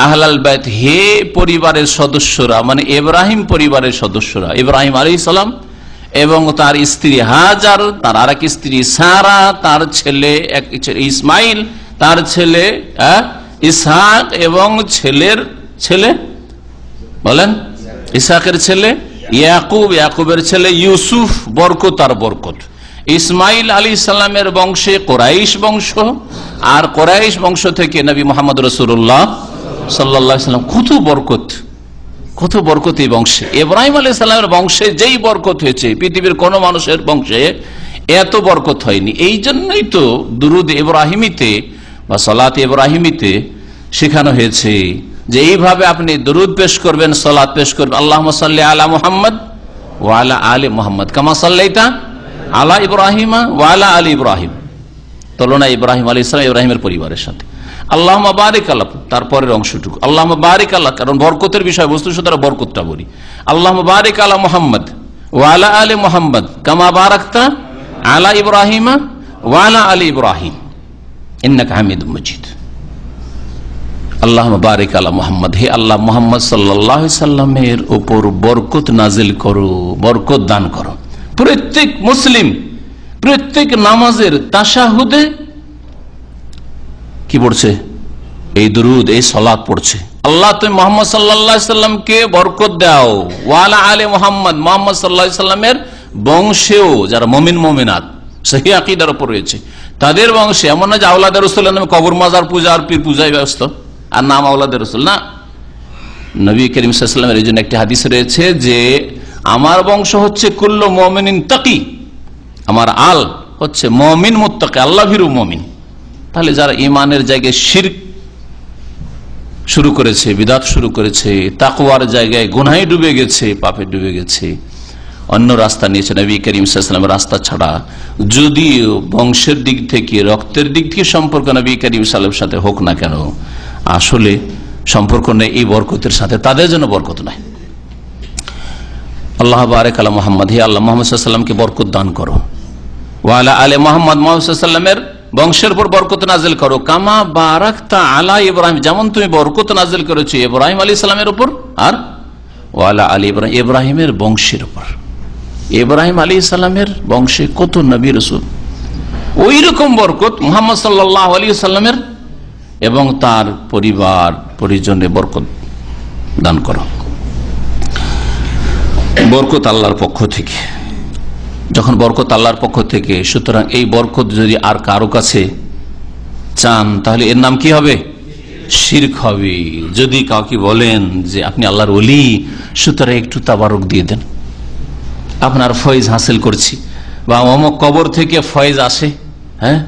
আহলাল বাইত, হে পরিবারের সদস্যরা, মানে ইব্রাহিম পরিবারের সদস্যরা, ইব্রাহিম আলাইহিস সালাম এবং তার স্ত্রী হাজার, তার আরেক স্ত্রী সারা, তার ছেলে ইসমাইল, তার ছেলে ইসহাক এবং ছেলের ছেলে, বলেন ইসহাকের ছেলে ইয়াকুব, ইয়াকুবের ছেলে ইউসুফ, বরকত আর বরকত। ইসমাইল আলাইহিস সালামের বংশে কোরাইশ বংশ, আর কোরাইশ বংশ থেকে নবী মুহাম্মদ রাসূলুল্লাহ সাল্লাল্লাহু আলাইহি ওয়াসাল্লাম, কত বরকত, কত বরকত এই বংশে। ইব্রাহিম আলাইহিস সালামের বংশে যেই বরকত হয়েছে পৃথিবীর কোন মানুষের বংশে এত বরকত হয়নি। এই জন্যই তো দুরুদ ইব্রাহিমিতে বা সালাত ইব্রাহিমিতে শেখানো হয়েছে যে এইভাবে আপনি দুরুদ পেশ করবেন, সালাত পেশ করবেন, আল্লাহুম্মা সাল্লি আলা মুহাম্মদ ওয়া আলা আলি মুহাম্মদ কামা সাল্লাইতা আলা ইব্রাহিমা ওয়া আলা আলি ইব্রাহিম, তুলনা ইব্রাহিম আলাইহিস সালাম ইব্রাহিমের পরিবারের সাথে। আল্লাহুম্মা বারিক আল্লাহ, তারপরের অংশটুকু আল্লাহুম্মা বারিক আল্লাহ, কারণ বরকতের বিষয় বস্তু সুতরাং বরকতটা বলি। আল্লাহুম্মা বারিক আলা মুহাম্মদ ওয়া আলা আলি মুহাম্মদ কামা বারাকতা আলা ইব্রাহিমা ওয়া আলা আলি ইব্রাহিম ইন্নাকা হামিদুম মাজিদ। আল্লাহুম্মা বারিক আলা মুহাম্মদ, হে আল্লাহ মুহাম্মদ সাল্লাল্লাহু আলাইহি সাল্লামের উপর বরকত নাজিল করো, বরকত দান করো। প্রত্যেক মুসলিম প্রত্যেক নামাজের তাশাহুদে কি পড়ছে? এই দুরুদ, এই সালাত পড়ছে। আল্লাহ তুমি মুহাম্মদ সাল্লাল্লাহু আলাইহি সাল্লামকে বরকত দাও, ওয়া আলা আলি মুহাম্মদ, মুহাম্মদ সাল্লাল্লাহু আলাইহি সাল্লামের বংশেও যারা মুমিন মুমিনাত সহিহ আকীদার উপর রয়েছে তাদের বংশে, এমন না যে আওলাদের রাসূলের নামে কবর মাজার পূজা আর পীর পূজায় ব্যস্ত আর নাম আওলাদের রাসূল না। নবী করিম সাল্লাল্লাহু আলাইহি ওয়াসাল্লামের এই জন্য একটি হাদিস রয়েছে যে আমার বংশ হচ্ছে কুল্লু মুমিনিন তাকি, আমার আল হচ্ছে মুমিন মুত্তাকি, আল্লাহ ভীরু মুমিন। তাহলে যারা ইমানের জায়গায় শিরক শুরু করেছে, বিদাত শুরু করেছে, তাকওয়ার জায়গায় গুনাহে ডুবে গেছে, পাপে ডুবে গেছে, অন্য রাস্তা নিয়েছে নবী করিম সাল্লাল্লাহু আলাইহি ওয়াসাল্লামের রাস্তা ছাড়া, যদিও বংশের দিক থেকে রক্তের দিক থেকে সম্পর্ক নবী করিম সাল্লাল্লাহু আলাইহি ওয়াসাল্লামের সাথে হোক না কেন, আসলে সম্পর্ক নেই এই বরকতের সাথে, তাদের জন্য বরকত নাই। আল্লাহ বারিক আলা মুহাম্মদ, হে আল্লাহ মুহাম্মদ সাল্লাল্লাহু আলাইহি ওয়াসাল্লামকে বরকত দান করো, ওয়া আলা আলি মুহাম্মদ, মুহাম্মদ সাল্লাল্লাহু আলাইহি ওয়াসাল্লামের বংশের উপর বরকত নাজিল করো, কামা বারাকতা আলা ইব্রাহিম, যেমন তুমি বরকত নাজিল করেছো ইব্রাহিম আলাইহিস সালামের উপর, আর ওয়া আলা আলি ইব্রাহিম, ইব্রাহিমের বংশের উপর। ইব্রাহিম আলাইহিস সালামের বংশে কত নবী রাসূল, ওই রকম বরকত মুহাম্মদ সাল্লাল্লাহু আলাইহি ওয়াসাল্লামের এবং তার পরিবার পরিজনে বরকত দান করো। বরকত আল্লাহর পক্ষ থেকে, যখন বরকত আল্লাহর পক্ষ থেকে, সুতরাং এই বরকত যদি আর কারো কাছে চান তাহলে এর নাম কি হবে? শিরক হবে। যদি কাউকে বলেন যে আপনি আল্লাহর ওলি, সুতরাং একটু তাবারক দিয়ে দেন, আপনার ফয়েজ হাসিল করছি, বা অমুক কবর থেকে ফয়েজ আসে, হ্যাঁ,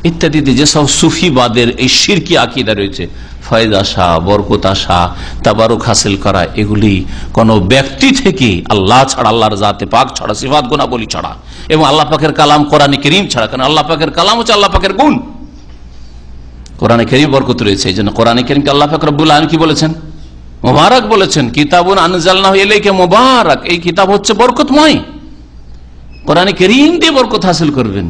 ইত্যাদিতে যেসব সুফিবাদের এই শিরকি আকীদা রয়েছে, ফয়েজ আসা, বরকত আসা, তাবারুক হাসিল করা, এগুলি কোন ব্যক্তি থেকে আল্লাহ ছাড়া, আল্লাহর জাতে পাক ছাড়া, সিফাত গুণাবলী ছাড়া এবং আল্লাহ পাকের কালাম কোরআন কারীম ছাড়া, কারণ আল্লাহ পাকের কালাম হচ্ছে আল্লাহ পাকের গুণ, কোরআন কারীম বরকত রয়েছে। এই জন্য কোরআন কারীমকে আল্লাহ পাক রব্বুল আলামিন কি বলেছেন? মুবারক বলেছেন। কিতাবুন আনজালনাহু ইলাইকা মুবারক, এই কিতাব হচ্ছে বরকতময়। কোরআন কারীম দিয়ে বরকত হাসিল করবেন।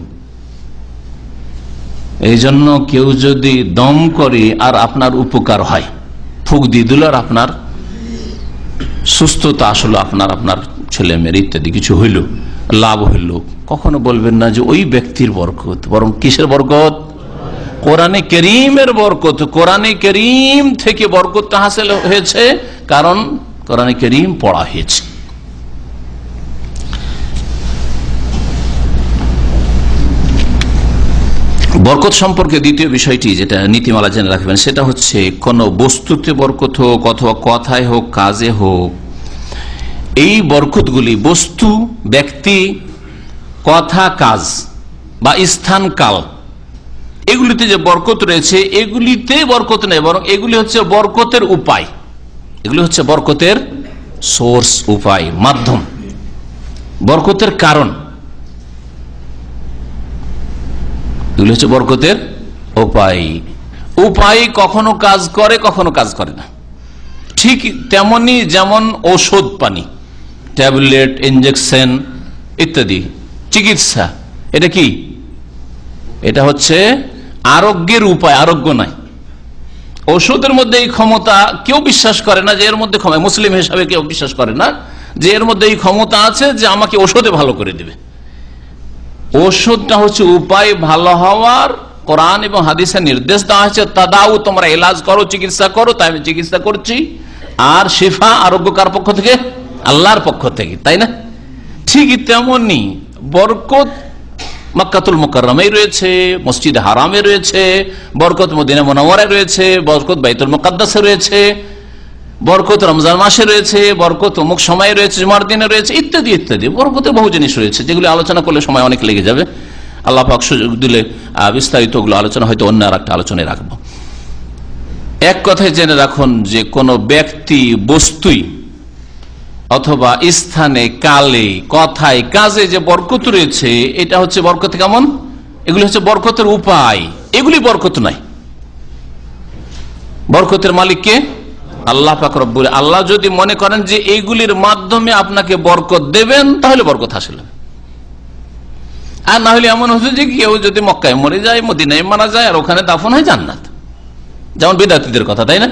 এই জন্য কেউ যদি দম করে আর আপনার উপকার হয়, ফুক দিয়ে দিল আর আপনার সুস্থতা আসলো, আপনার ছেলে মেয়ের ইত্যাদি কিছু হইল, লাভ হইল, কখনো বলবেন না যে ওই ব্যক্তির বরকত, বরং কিসের বরকত? কোরআনে কারীমের বরকত। কোরআনে কারীম থেকে বরকত হাসিল হয়েছে, কারণ কোরআনে কারীম পড়া হয়েছে। বরকত সম্পর্কে দ্বিতীয় বিষয়টি যেটা নীতিমালা জেনে রাখবেন, সেটা হচ্ছে কোন বস্তুতে বরকত হোক অথবা কথায় হোক, কাজে হোক, এই বরকতগুলি বস্তু, ব্যক্তি, কথা, কাজ বা স্থান, কাল, এগুলিতে যে বরকত রয়েছে, এগুলিতে বরকত নেই, বরং এগুলি হচ্ছে বরকতের উপায়, এগুলি হচ্ছে বরকতের সোর্স, উপায়, মাধ্যম, বরকতের কারণ, এগুলি হচ্ছে বরকতের উপায়। উপায় কখনো কাজ করে, কখনো কাজ করে না। ঠিক তেমনি যেমন ঔষধ পানি, ট্যাবলেট, ইনজেকশন ইত্যাদি, চিকিৎসা, এটা কি? এটা হচ্ছে আরোগ্যের উপায়, আরোগ্য নয়। ঔষধের মধ্যে এই ক্ষমতা কেউ বিশ্বাস করে না যে এর মধ্যে ক্ষমতা, মুসলিম হিসাবে কেউ বিশ্বাস করে না যে এর মধ্যে এই ক্ষমতা আছে যে আমাকে ঔষধে ভালো করে দেবে। ঔষধটা হচ্ছে উপায় ভালো হওয়ার। কোরআন এবং হাদিসে নির্দেশ দেওয়া হয়েছে, তাদাউ, তোমরা এলাজ করো, চিকিৎসা করো, তাই আমি চিকিৎসা করছি। আর শিফা, আরোগ্য কার পক্ষ থেকে? আল্লাহর পক্ষ থেকে, তাই না? ঠিক তেমনি বরকত মক্কাতুল মুকাররমায় রয়েছে, মসজিদে হারামে রয়েছে, বরকত মদিনা মুনাওয়ারায় রয়েছে, বরকত বাইতুল মুকাদ্দাসে রয়েছে, বরকত রমজান মাসে রয়েছে, বরকত অমুক সময়ে রয়েছে, জুমার দিনে রয়েছে, ইত্যাদি ইত্যাদি। বরকতের বহু জিনিস রয়েছে যেগুলি আলোচনা করলে সময় অনেক লেগে যাবে। আল্লাহ পাক সুযোগ দিলে বিস্তারিত ওগুলো আলোচনা হয়তো অন্য আর একটা আলোচনায় রাখবো। এক কথায় জেনে রাখুন যে কোন ব্যক্তি, বস্তুই অথবা স্থানে, কালে, কথায়, কাজে যে বরকত রয়েছে, এটা হচ্ছে বরকত। কেমন? এগুলি হচ্ছে বরকতের উপায়, এগুলি বরকত নয়। বরকতের মালিক কে? আল্লাহ পাক রব্বুল। আল্লাহ যদি মনে করেন যে এইগুলির মাধ্যমে আপনাকে বরকত দেবেন, তাহলে বরকত হাসিল হবে। আর না হলে এমন হচ্ছে যে কেউ যদি মক্কায় মরে যায়, মদিনায় মারা যায়, আর ওখানে দাফন হয় জান্নাত, যেমন বিদাতীদের কথা, তাই না?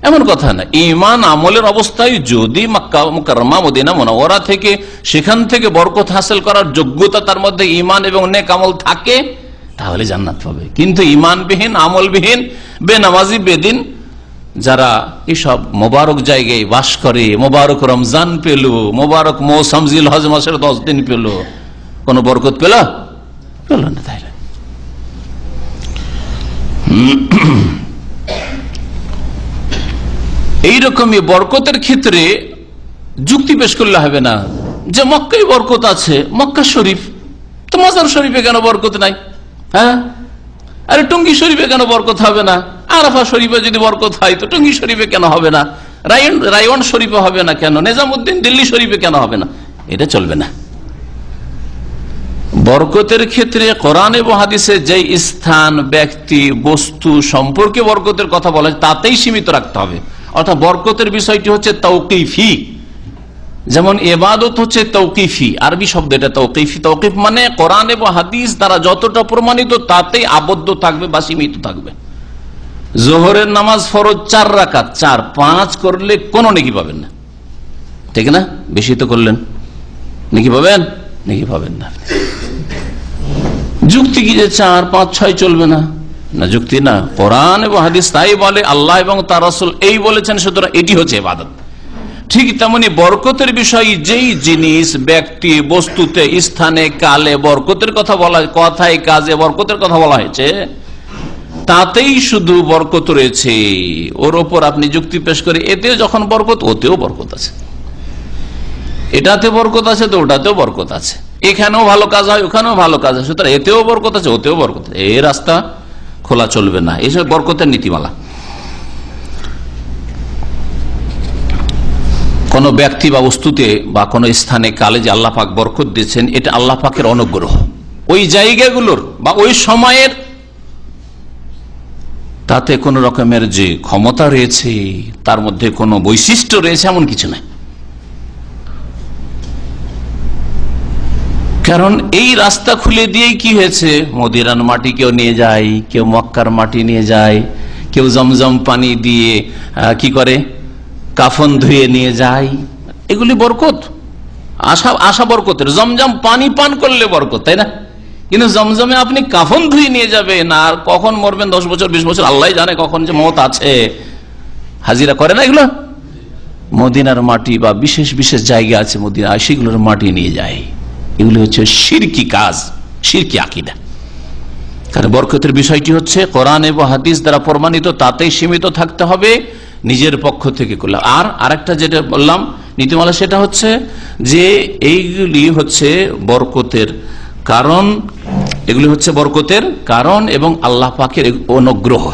এমন কথা না। ঈমান আমলের অবস্থায় যদি মক্কা মুকাররমা, মদিনা মুনাওয়ারা থেকে, সেখান থেকে বরকত হাসিল করার যোগ্যতা তার মধ্যে ঈমান এবং নেক আমল থাকে, তাহলে জান্নাত পাবে। কিন্তু ঈমানবিহীন, আমলবিহীন, বেনামাজি, বেদিন যারা এইসব মোবারক জায়গায় বাস করে, মোবারক রমজান পেল, মোবারক মৌসুম জিলহজ মাসের 10 দিন পেল, কোন বরকত পেল? পেল না। তাই এইরকমই বরকতের ক্ষেত্রে যুক্তি পেশ করলে হবে না যে মক্কায় বরকত আছে, মক্কা শরীফ তো, মাজার শরীফে কেন বরকত নাই? হ্যাঁ, আরে টঙ্গী শরীফে কেন বরকত হবে না? আরাফা শরীফে যদি বরকত হয় তো টঙ্গী শরীফে কেন হবে না? রায়ন শরীফে হবে না কেন? নিজামুদ্দিন দিল্লি শরীফে কেন হবে না? এটা চলবে না। বরকতের ক্ষেত্রে কোরআন এবং হাদিসে যে স্থান, ব্যক্তি, বস্তু সম্পর্কে বরকতের কথা বলা হয় তাতেই সীমিত রাখতে হবে। অর্থাৎ বরকতের বিষয়টি হচ্ছে তাওকিফি। যেমন ইবাদত হচ্ছে তাওকিফি, আরবি শব্দ এটা তাওকিফি। তাওকিফ মানে কোরআন এবং হাদিস দ্বারা যতটা প্রমাণিত তাতেই আবদ্ধ থাকবে বা সীমিত থাকবে। জোহরের নামাজ ফরজ 4 রাকাত, 4-5 করলে কোনো নেকি পাবেন না, ঠিক না? বেশি তো করলেন, নেকি পাবেন? নেকি পাবেন না। যুক্তি কি যে 4-5-6 চলবে না? না, যুক্তি না। কোরআন এবং হাদিস তাই বলে, আল্লাহ এবং তার রাসূল এই বলেছেন, সুতরাং এটি হচ্ছে ইবাদত। ঠিক তেমনি বরকতের বিষয়, যেই জিনিস, ব্যক্তি, বস্তুতে, স্থানে, কালে বরকতের কথা বলা, কথায়, কাজে বরকতের কথা বলা হয়েছে, তাতেই শুধু বরকত রয়েছে। ওর ওপর আপনি যুক্তি পেশ করে এতেও যখন বরকত, ওতেও বরকত আছে, এটাতে বরকত আছে তো ওটাতেও বরকত আছে, এখানেও ভালো কাজ হয়, ওখানেও ভালো কাজ হয়, সুতরাং এতেও বরকত আছে, ওতেও বরকত আছে, এই রাস্তা খোলা চলবে না। এইসব বরকতের নীতিমালা। কোন ব্যক্তি বা বস্তুতে বা কোন স্থানে কালে যে আল্লাহ পাক বরকত দিয়েছেন, এটা আল্লাহ পাকের অনুগ্রহ। ওই জায়গাগুলোর বা ওই সময়ের তাতে কোন রকমের যে ক্ষমতা রয়েছে, তার মধ্যে কোনো বৈশিষ্ট্য রয়েছে, এমন কিছু নাই। কারণ এই রাস্তা খুলে দিয়ে কি হয়েছে, মদিনার মাটি কেউ নিয়ে যায়, কেউ মক্কার মাটি নিয়ে যায়, কেউ জমজম পানি দিয়ে কি করে, কাফন ধুয়ে নিয়ে যায়। এগুলি বরকত, আশা বরকতের। জমজম পানি পান করলে বরকত, তাই না? কিন্তু জমজমে আপনি কাফন ধুয়ে নিয়ে যাবেন, আর কখন মরবেন, 10 বছর 20 বছর, আল্লাহ জানে কখন যে মত আছে, হাজিরা করে না এগুলো। মদিনার মাটি বা বিশেষ বিশেষ জায়গা আছে মদিনা, সেগুলোর মাটি নিয়ে যায়। এগুলি হচ্ছে শিরকি কাজ, শিরকি আকীদা। কারণ বরকতের বিষয়টি হচ্ছে কোরআন এবং হাদিস দ্বারা প্রমাণিত, তাতেই সীমিত থাকতে হবে, নিজের পক্ষ থেকে করলে। আর আরেকটা যেটা বললাম নীতিমালা, সেটা হচ্ছে যে এইগুলি হচ্ছে বরকতের কারণ, এগুলি হচ্ছে বরকতের কারণ এবং আল্লাহ পাকের অনুগ্রহ।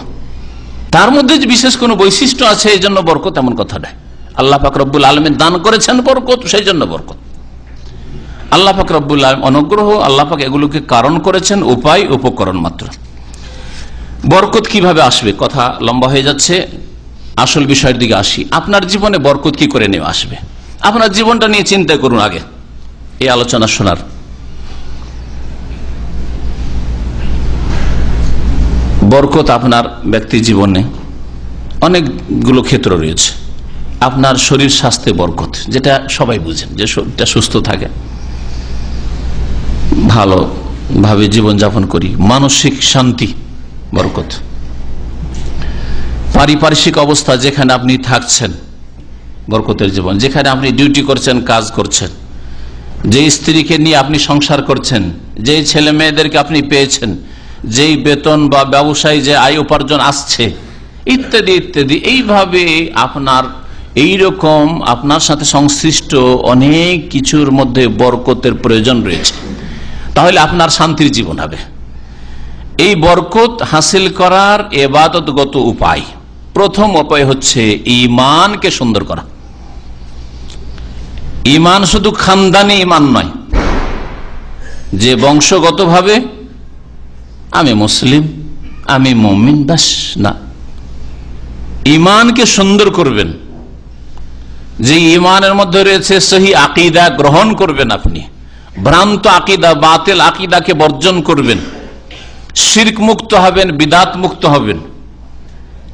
তার মধ্যে যে বিশেষ কোনো বৈশিষ্ট্য আছে এই জন্য বরকত, এমন কথা নয়। আল্লাহ পাক রব্বুল আলামিন দান করেছেন বরকত, সেই জন্য বরকত। আল্লাহ পাক রব্বুল আলামিন অনুগ্রহ, আল্লাহ পাক এগুলোকে কারণ করেছেন, উপায় উপকরণ মাত্র। বরকত কিভাবে আসবে, কথা লম্বা হয়ে যাচ্ছে, আসল বিষয়ের দিকে আসি। আপনার জীবনে বরকত কি করে নিয়ে আসবে, আপনার জীবনটা নিয়ে চিন্তা করুন আগে এই আলোচনা শোনার। বরকত আপনার ব্যক্তি জীবনে অনেকগুলো ক্ষেত্র রয়েছে। আপনার শরীর স্বাস্থ্যে বরকত, যেটা সবাই বুঝেন, যে শরীরটা সুস্থ থাকে, ভালোভাবে জীবনযাপন করি, মানসিক শান্তি বরকত। পারিপার্শ্বিক অবস্থা, যেখানে আপনি থাকছেন বরকতের জীবন, যেখানে আপনি ডিউটি করছেন, কাজ করছেন, যে স্ত্রীকে নিয়ে আপনি সংসার করছেন, যে ছেলে মেয়েদেরকে আপনি পেয়েছেন, যেই বেতন বা ব্যবসায় যে আয় উপার্জন আসছে, ইত্যাদি ইত্যাদি। এইভাবে আপনার এইরকম আপনার সাথে সংশ্লিষ্ট অনেক কিছুর মধ্যে বরকতের প্রয়োজন রয়েছে, তাহলে আপনার শান্তির জীবন হবে। এই বরকত হাসিল করার ইবাদতগত উপায়, প্রথম উপায় হচ্ছে ঈমানকে সুন্দর করা। ঈমান শুধু খানদানি ঈমান নয়, যে বংশগতভাবে আমি মুসলিম, আমি মুমিন, বাস না। ঈমানকে সুন্দর করবেন, যে ঈমানের মধ্যে রয়েছে সহি আকীদা গ্রহণ করবেন আপনি, ভ্রান্ত আকীদা, বাতিল আকীদাকে বর্জন করবেন, শিরক মুক্ত হবেন, বিদাত মুক্ত হবেন,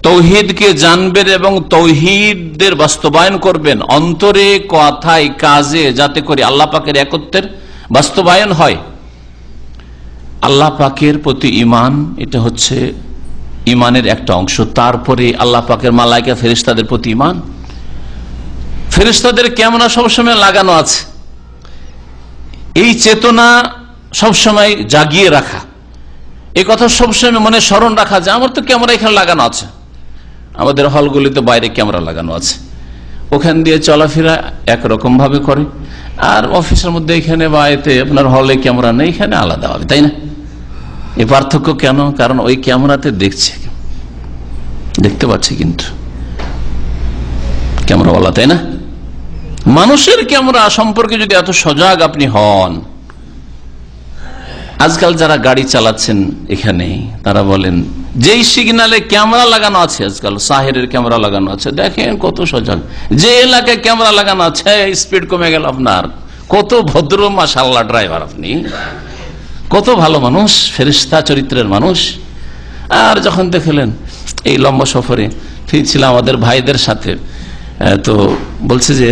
তৌহিদকে জানবেন এবং তৌহিদের বাস্তবায়ন করবেন অন্তরে, কথায়, কাজে, যাতে করে আল্লাহ পাকের একত্বের বাস্তবায়ন হয়। আল্লাহ পাকের প্রতি ঈমান, এটা হচ্ছে ঈমানের একটা অংশ। তারপরে আল্লাহ পাকের মালায়েকা ফেরেশতাদের প্রতি ঈমান। ফেরেশতাদের ক্যামেরা সবসময় লাগানো আছে, এই চেতনা সবসময় জাগিয়ে রাখা, এই কথা সবসময় মনে স্মরণ রাখা যে আমার তো ক্যামেরা এখানে লাগানো আছে। আমাদের হলগুলিতে বাইরে ক্যামেরা লাগানো আছে, ওখান দিয়ে চলাফেরা একরকম ভাবে করে, আর অফিসের মধ্যে এখানে বা এতে আপনার হলে ক্যামেরা নেই, এখানে আলাদা হবে, তাই না? এই পার্থক্য কেন? কারণ ওই ক্যামেরাতে দেখতে পাচ্ছে, কিন্তু ক্যামেরাওয়ালা, তাই না? মানুষের ক্যামেরা সম্পর্কে যদি এত সজাগ আপনি হন, আজকাল যারা গাড়ি চালাচ্ছেন এখানে, তারা বলেন যেই সিগন্যালে ক্যামেরা লাগানো আছে, আজকাল সাহেরের ক্যামেরা লাগানো আছে, দেখেন কত সজাগ। যে এলাকায় ক্যামেরা লাগানো আছে, স্পিড কমে গেল আপনার, কত ভদ্র মাশাআল্লাহ ড্রাইভার, আপনি কত ভালো মানুষ, ফেরেশতা চরিত্রের মানুষ। আর যখন দেখলেন এই লম্বা সফরে ফিরছিলাম আমাদের ভাইদের সাথে, তো বলছে যে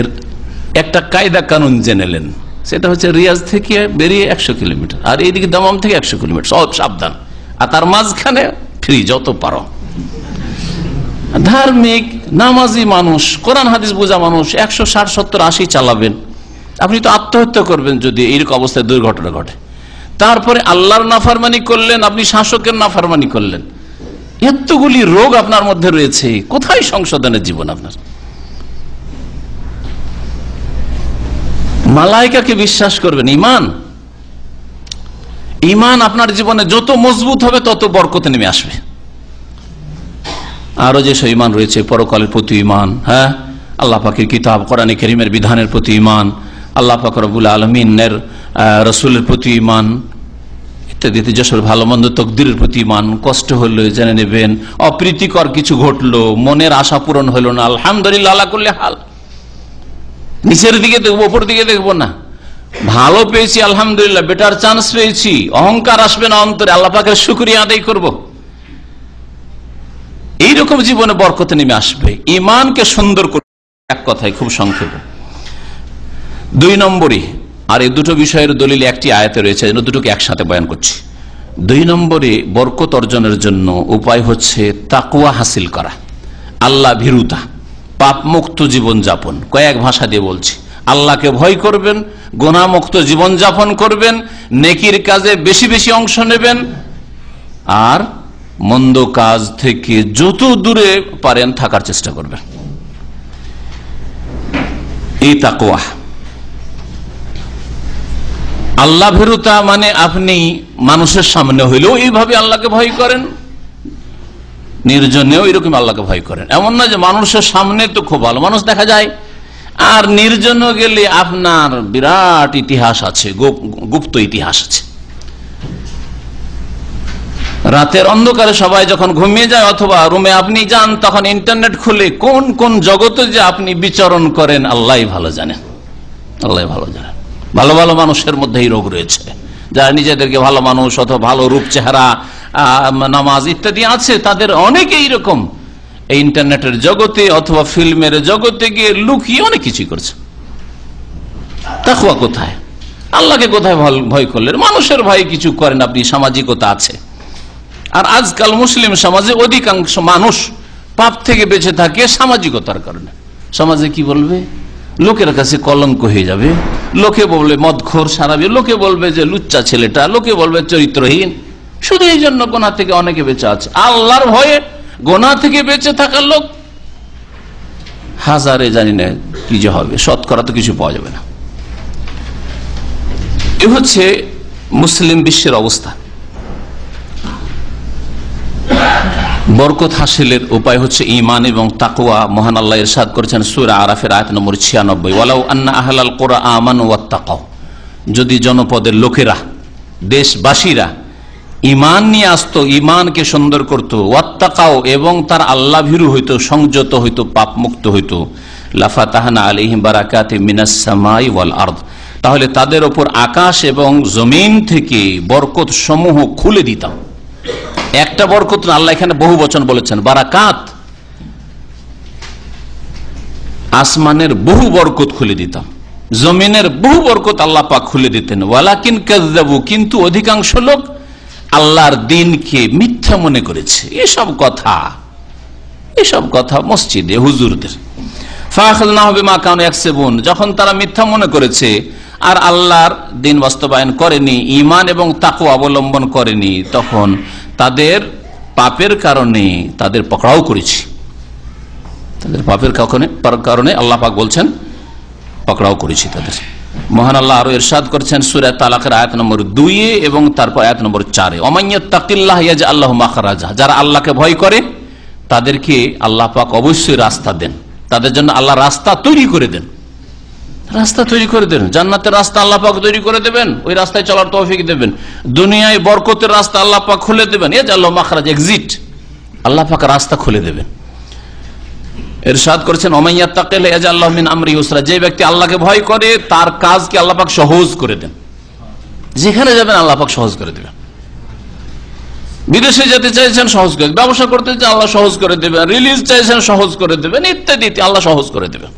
একটা কায়দা কানুন জেনেলেন, সেটা হচ্ছে রিয়াজ থেকে বেরিয়ে 100 কিলোমিটার, আর এইদিকে দামাম থেকে 100 কিলোমিটার, সব সাবধান, আর তার মাঝখানে ফ্রি, যত পারো। ধার্মিক নামাজি মানুষ, কোরআন হাদিস বোঝা মানুষ 160, 70, 80 চালাবেন। আপনি তো আত্মহত্যা করবেন যদি এইরকম অবস্থায় দুর্ঘটনা ঘটে। তারপরে আল্লাহর নাফরমানি করলেন, আপনি শাসকের নাফরমানি করলেন। এতগুলি রোগ আপনার মধ্যে রয়েছে, কোথায় সংশোধনের জীবন আপনার? মালায়েকাকে বিশ্বাস করবেন, ঈমান। ঈমান আপনার জীবনে যত মজবুত হবে তত বরকত নেমে আসবে। আরো যেসব ঈমান রয়েছে, পরকালের প্রতি ঈমান, হ্যাঁ, আল্লাহ পাকের কিতাব কোরআনে কারীমের বিধানের প্রতি ঈমান, আল্লাহ পাক রব্বুল আলামিনের রাসূলের প্রতি ঈমান ইত্যাদিতে, যেসব ভালো মন্দ তকদিরের প্রতি ঈমান, কষ্ট হলো জেনে নেবেন, অপ্রীতিকর কিছু ঘটলো, মনের আশা পূরণ হলো না, আলহামদুলিল্লাহ আলা কুল্লি হাল, নিচের দিকে দেখবো উপর দিকে দেখবো না, ভালো পেয়েছি আলহামদুলিল্লাহ, বেটার চান্স পেয়েছি, অহংকার আসবে না অন্তরে, আল্লাহ পাকের শুকরিয়া আদায় করব, এইরকম জীবনে বরকত নেমে আসবে। ঈমানকে সুন্দর করে, এক কথায় খুব সংক্ষেপে। 2 নম্বরে, আর এই দুটো বিষয়ের দলিল একটি আয়াতে রয়েছে, দুটোকে একসাথে বয়ান করছি। 2 নম্বরে বরকত অর্জনের জন্য উপায় হচ্ছে তাকওয়া হাসিল করা, আল্লাহ ভীরুতা, পাপ মুক্ত জীবন যাপন। কয়েক ভাষা দিয়ে বলছি, আল্লাহকে ভয় করবেন, গুনাহমুক্ত জীবন যাপন করবেন, নেকির কাজে বেশি বেশি অংশ নেবেন, আর মন্দ কাজ থেকে যত দূরে পারেন থাকার চেষ্টা করবেন। এই তাকওয়া, আল্লাহ ভীরুতা মানে আপনি মানুষের সামনে হইলেও এইভাবে আল্লাহকে ভয় করেন, নির্জনেও এরকম আল্লাহকে ভয় করেন। এমন না যে মানুষের সামনে তো খুব ভালো মানুষ দেখা যায়, আর নির্জন গেলে আপনার বিরাট ইতিহাস আছে, গুপ্ত ইতিহাস আছে। রাতের অন্ধকারে সবাই যখন ঘুমিয়ে যায় অথবা রুমে আপনি যান, তখন ইন্টারনেট খুলে কোন কোন জগতে যে আপনি বিচরণ করেন আল্লাহই ভালো জানেন, আল্লাহই ভালো জানেন। ভালো ভালো মানুষের মধ্যে এই রোগ রয়েছে, যারা নিজেদেরকে ভালো মানুষ অথবা ভালো রূপ চেহারা, নামাজ ইত্যাদি আছে, তাদের অনেকে এইরকম এই ইন্টারনেটের জগতে অথবা ফিল্মের জগতে গিয়ে লুকিয়ে অনেক কিছুই করছে। তাকওয়া কোথায়? আল্লাহকে কোথায় ভয় করলেন? মানুষের ভয় কিছু করেন আপনি, সামাজিকতা আছে। আর আজকাল মুসলিম সমাজে অধিকাংশ মানুষ পাপ থেকে বেঁচে থাকে সামাজিকতার কারণে। সমাজে কি বলবে? লোকের কাছে কলঙ্ক হয়ে যাবে, লোকে বলবে মদখোর সারাবি, লোকে বলবে যে লুচ্চা ছেলেটা, লোকে বলবে চরিত্রহীন। শুধু এই জন্য গোনা থেকে অনেকে বেঁচে আছে। আল্লাহর ভয়ে গোনা থেকে বেঁচে থাকার লোক হাজারে, জানি না কি যে হবে, শতকরা তো কিছু পাওয়া যাবে না। এ হচ্ছে মুসলিম বিশ্বের অবস্থা। বরকত হাসিলের উপায় হচ্ছে ঈমান এবং তাকওয়া। মহান আল্লাহ ইরশাদ করেছেন সূরা আরাফের আয়াত নম্বর 96, ওয়ালাউ আন্না আহলাল কুরআ আমানু ওয়াত্তাকাউ, যদি জনপদের লোকেরা, দেশবাসীরা ঈমান নিয়ে আসতো, ঈমানকে সুন্দর করত, ওয়াত্তাকাউ এবং তার আল্লাহ ভীরু হইতো, সংযত হইতো, পাপ মুক্ত হইতো, লাফাতাহনা আলাইহিম বারাকাতিম মিনাস সামাই ওয়াল আরদ, তাহলে তাদের উপর আকাশ এবং জমিন থেকে বরকত সমূহ খুলে দিতাম। একটা বরকত না, আল্লাহ এখানে বহু বচন বলেছেন, বারাকাত, আসমানের বহু বরকত খুলে দিতাম, জমিনের বহু বরকত আল্লাহ পাক খুলে দিতেন। ওয়ালাকিন কাযযাবু, কিন্তু অধিকাংশ লোক আল্লাহর দ্বীনকে মিথ্যা মনে করেছে। এসব কথা মসজিদে হুজুরদের। ফাআখাযনাহুম বিমা কানু ইয়াকসিবুন, যখন তারা মিথ্যা মনে করেছে আর আল্লাহর দ্বীন বাস্তবায়ন করেনি, ঈমান এবং তাকওয়া অবলম্বন করেনি, তখন তাদের পাপের কারণে তাদের পকড়াও করেছি। তাদের পাপের কারণে আল্লাহ পাক বলছেন পকড়াও করেছি তাদের। মহান আল্লাহ আরো ইরশাদ করেছেন সূরা তালাকের আয়াত নম্বর 2 এবং তারপর আয়াত নম্বর 4, ওমাইয়াত্তাকিল্লাহ ইয়াজআল লাহু মাখরাজা, যারা আল্লাহকে ভয় করে তাদেরকে আল্লাহ পাক অবশ্যই রাস্তা দেন, তাদের জন্য আল্লাহ রাস্তা তৈরি করে দেন, রাস্তা তৈরি করে দেন। জান্নাতের রাস্তা আল্লাহ পাক তৈরি করে দেবেন, ওই রাস্তায় চলার তৌফিক দেবেন। দুনিয়ায় বরকতের রাস্তা আল্লাহ পাক খুলে দেবেন, ইয়াজআল লাহু মাখরাজা, এক্সিট আল্লাহ পাক রাস্তা খুলে দেবেন। ইরশাদ করেছেন ওমাইয়াত্তাকিল্লাহ ইয়াজআল লাহু মিন আমরি ইউসরা, যে ব্যক্তি আল্লাহকে ভয় করে তার কাজকে আল্লাহ পাক সহজ করে দেন, যেখানে যাবেন আল্লাহ পাক সহজ করে দেবেন। বিদেশে যেতে চাইছেন সহজ করে দেবেন, ব্যবসা করতে চান আল্লাহ সহজ করে দেবেন, রিলিজ চাইছেন সহজ করে দেবেন, ইত্যাদি আল্লাহ সহজ করে দেবেন।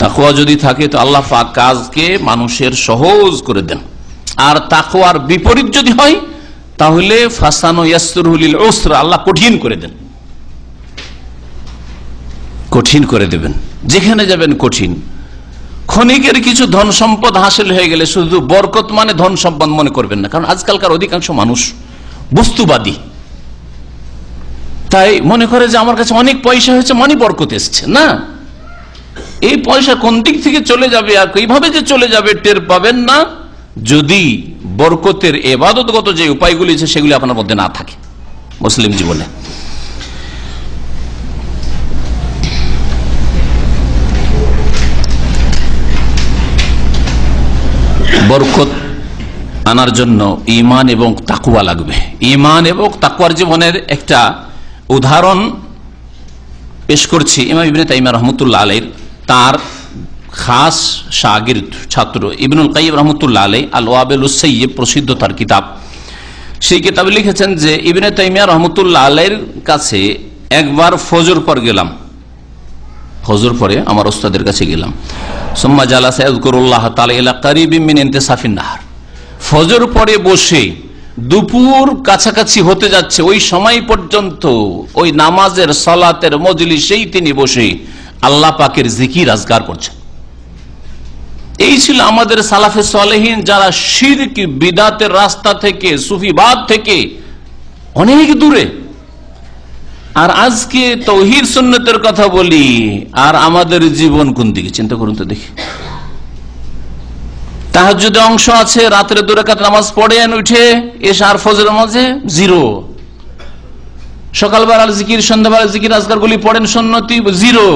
তাকওয়া যদি থাকে তো আল্লাহ পাক কাজকে মানুষের সহজ করে দেন। আর তাকওয়ার বিপরীত যদি হয় তাহলে ফাসানু ইয়াসসিরহু লিল উসরা, আল্লাহ কঠিন করে দেন, কঠিন করে দেবেন। যেখানে যাবেন কঠিন। ক্ষণিকের কিছু ধন সম্পদ হাসিল হয়ে গেলে শুধু বরকত মানে ধন সম্পদ মনে করবেন না, কারণ আজকালকার অধিকাংশ মানুষ বস্তুবাদী, তাই মনে করে যে আমার কাছে অনেক পয়সা হয়েছে মানে বরকত এসছে। না, এই পয়সা কোন দিক থেকে চলে যাবে আর কিভাবে যে চলে যাবে টের পাবেন না যদি বরকতের ইবাদতগত যে উপায়গুলি আছে সেগুলি আপনার মধ্যে না থাকে মুসলিম জীবনে। বরকত আনার জন্য ঈমান এবং তাকওয়া লাগবে। ঈমান এবং তাকওয়ার জীবনের একটা উদাহরণ পেশ করছি। ইমাম ইবনে তাইমিয়া রাহমাতুল্লাহ আলাইহির তার খাস শাগির্দ ছাত্র ইবনুল কাইয়িম রাহমাতুল্লাহ আলাইহি আল ওয়াবিলুস সাইয়্যিব প্রসিদ্ধ তার কিতাব, সেই কিতাবে লিখেছেন যে ইবনে তাইমিয়া রাহমাতুল্লাহ আলাইহির কাছে একবার ফজর পর গেলাম, ফজর পরে আমার ওস্তাদের কাছে গেলাম। সুম্মা জালাসা ইয়াযকুরুল্লাহ তাআলা ইলা কারিবিন মিন ইনতিসাফিন নাহার, ফজর পরে বসে দুপুর কাছাকাছি হতে যাচ্ছে ওই সময় পর্যন্ত ওই নামাজের সালাতের মজলিসেই তিনি বসে আল্লাহ পাকের জিকির আজকার করছেন। এই ছিল আমাদের সালাফে সালেহিন, যারা শিরক বিদাতের রাস্তা থেকে সুফিবাদ থেকে অনেক দূরে। আর আজকে তাওহীদ সুন্নতের কথা বলি, আর আমাদের জীবন কোন দিকে চিন্তা করুন তো দেখি। তাহাজ্জুদে অংশ আছে, রাত্রে 2 রাকাত নামাজ পড়েন, উঠে এশা আর ফজরের মাঝে জিরো। সকালবেলা জিকির, সন্ধ্যাবেলা জিকির আজকারগুলি পড়েন সুন্নতি, জিরো।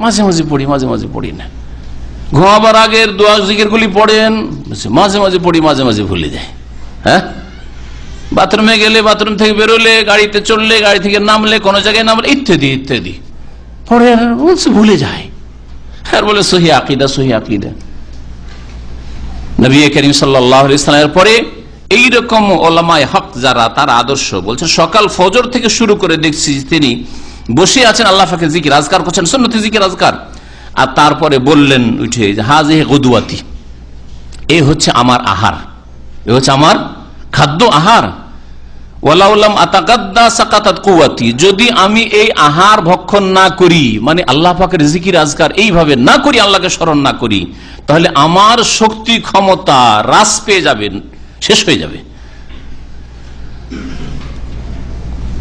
মাঝে মাঝে পড়ি, মাঝে মাঝে পড়ি না। ঘুমাবার আগের দোয়া জিকিরগুলি পড়েন, মাঝে মাঝে পড়ি, মাঝে মাঝে ভুলে যায়। হ্যাঁ, বাথরুমে গেলে, বাথরুম থেকে বেরোলে, গাড়িতে চললে, গাড়ি থেকে নামলে, কোন জায়গায় নামলে, ইত্যাদি ইত্যাদি পড়ে বলছে ভুলে যায়। আর বলে সহি আকীদা, সহি আকীদা। নবী করিম সাল্লাল্লাহু আলাইহি ওয়াসাল্লামের পরে এইরকম উলামায়ে হক যারা, তার আদর্শ বলছেন সকাল ফজর থেকে শুরু করে দেখছি তিনি বসে আছেন আল্লাহ পাকের জিকির আজকার করছেন, সুন্নতি জিকির আজকার। আর তারপরে বললেন উঠে, হাযিহি গুদওয়াতি, এই হচ্ছে আমার আহার, এ হচ্ছে আমার খাদ্য আহার। ওয়ালাউলাম আতাগাদ্দা সাকাতাত কুওয়াতি, যদি আমি এই আহার ভক্ষণ না করি, মানে আল্লাহ পাকের জিকির আজকার এইভাবে না করি, আল্লাহকে স্মরণ না করি, তাহলে আমার শক্তি ক্ষমতা হ্রাস পেয়ে যাবে, শেষ হয়ে যাবে।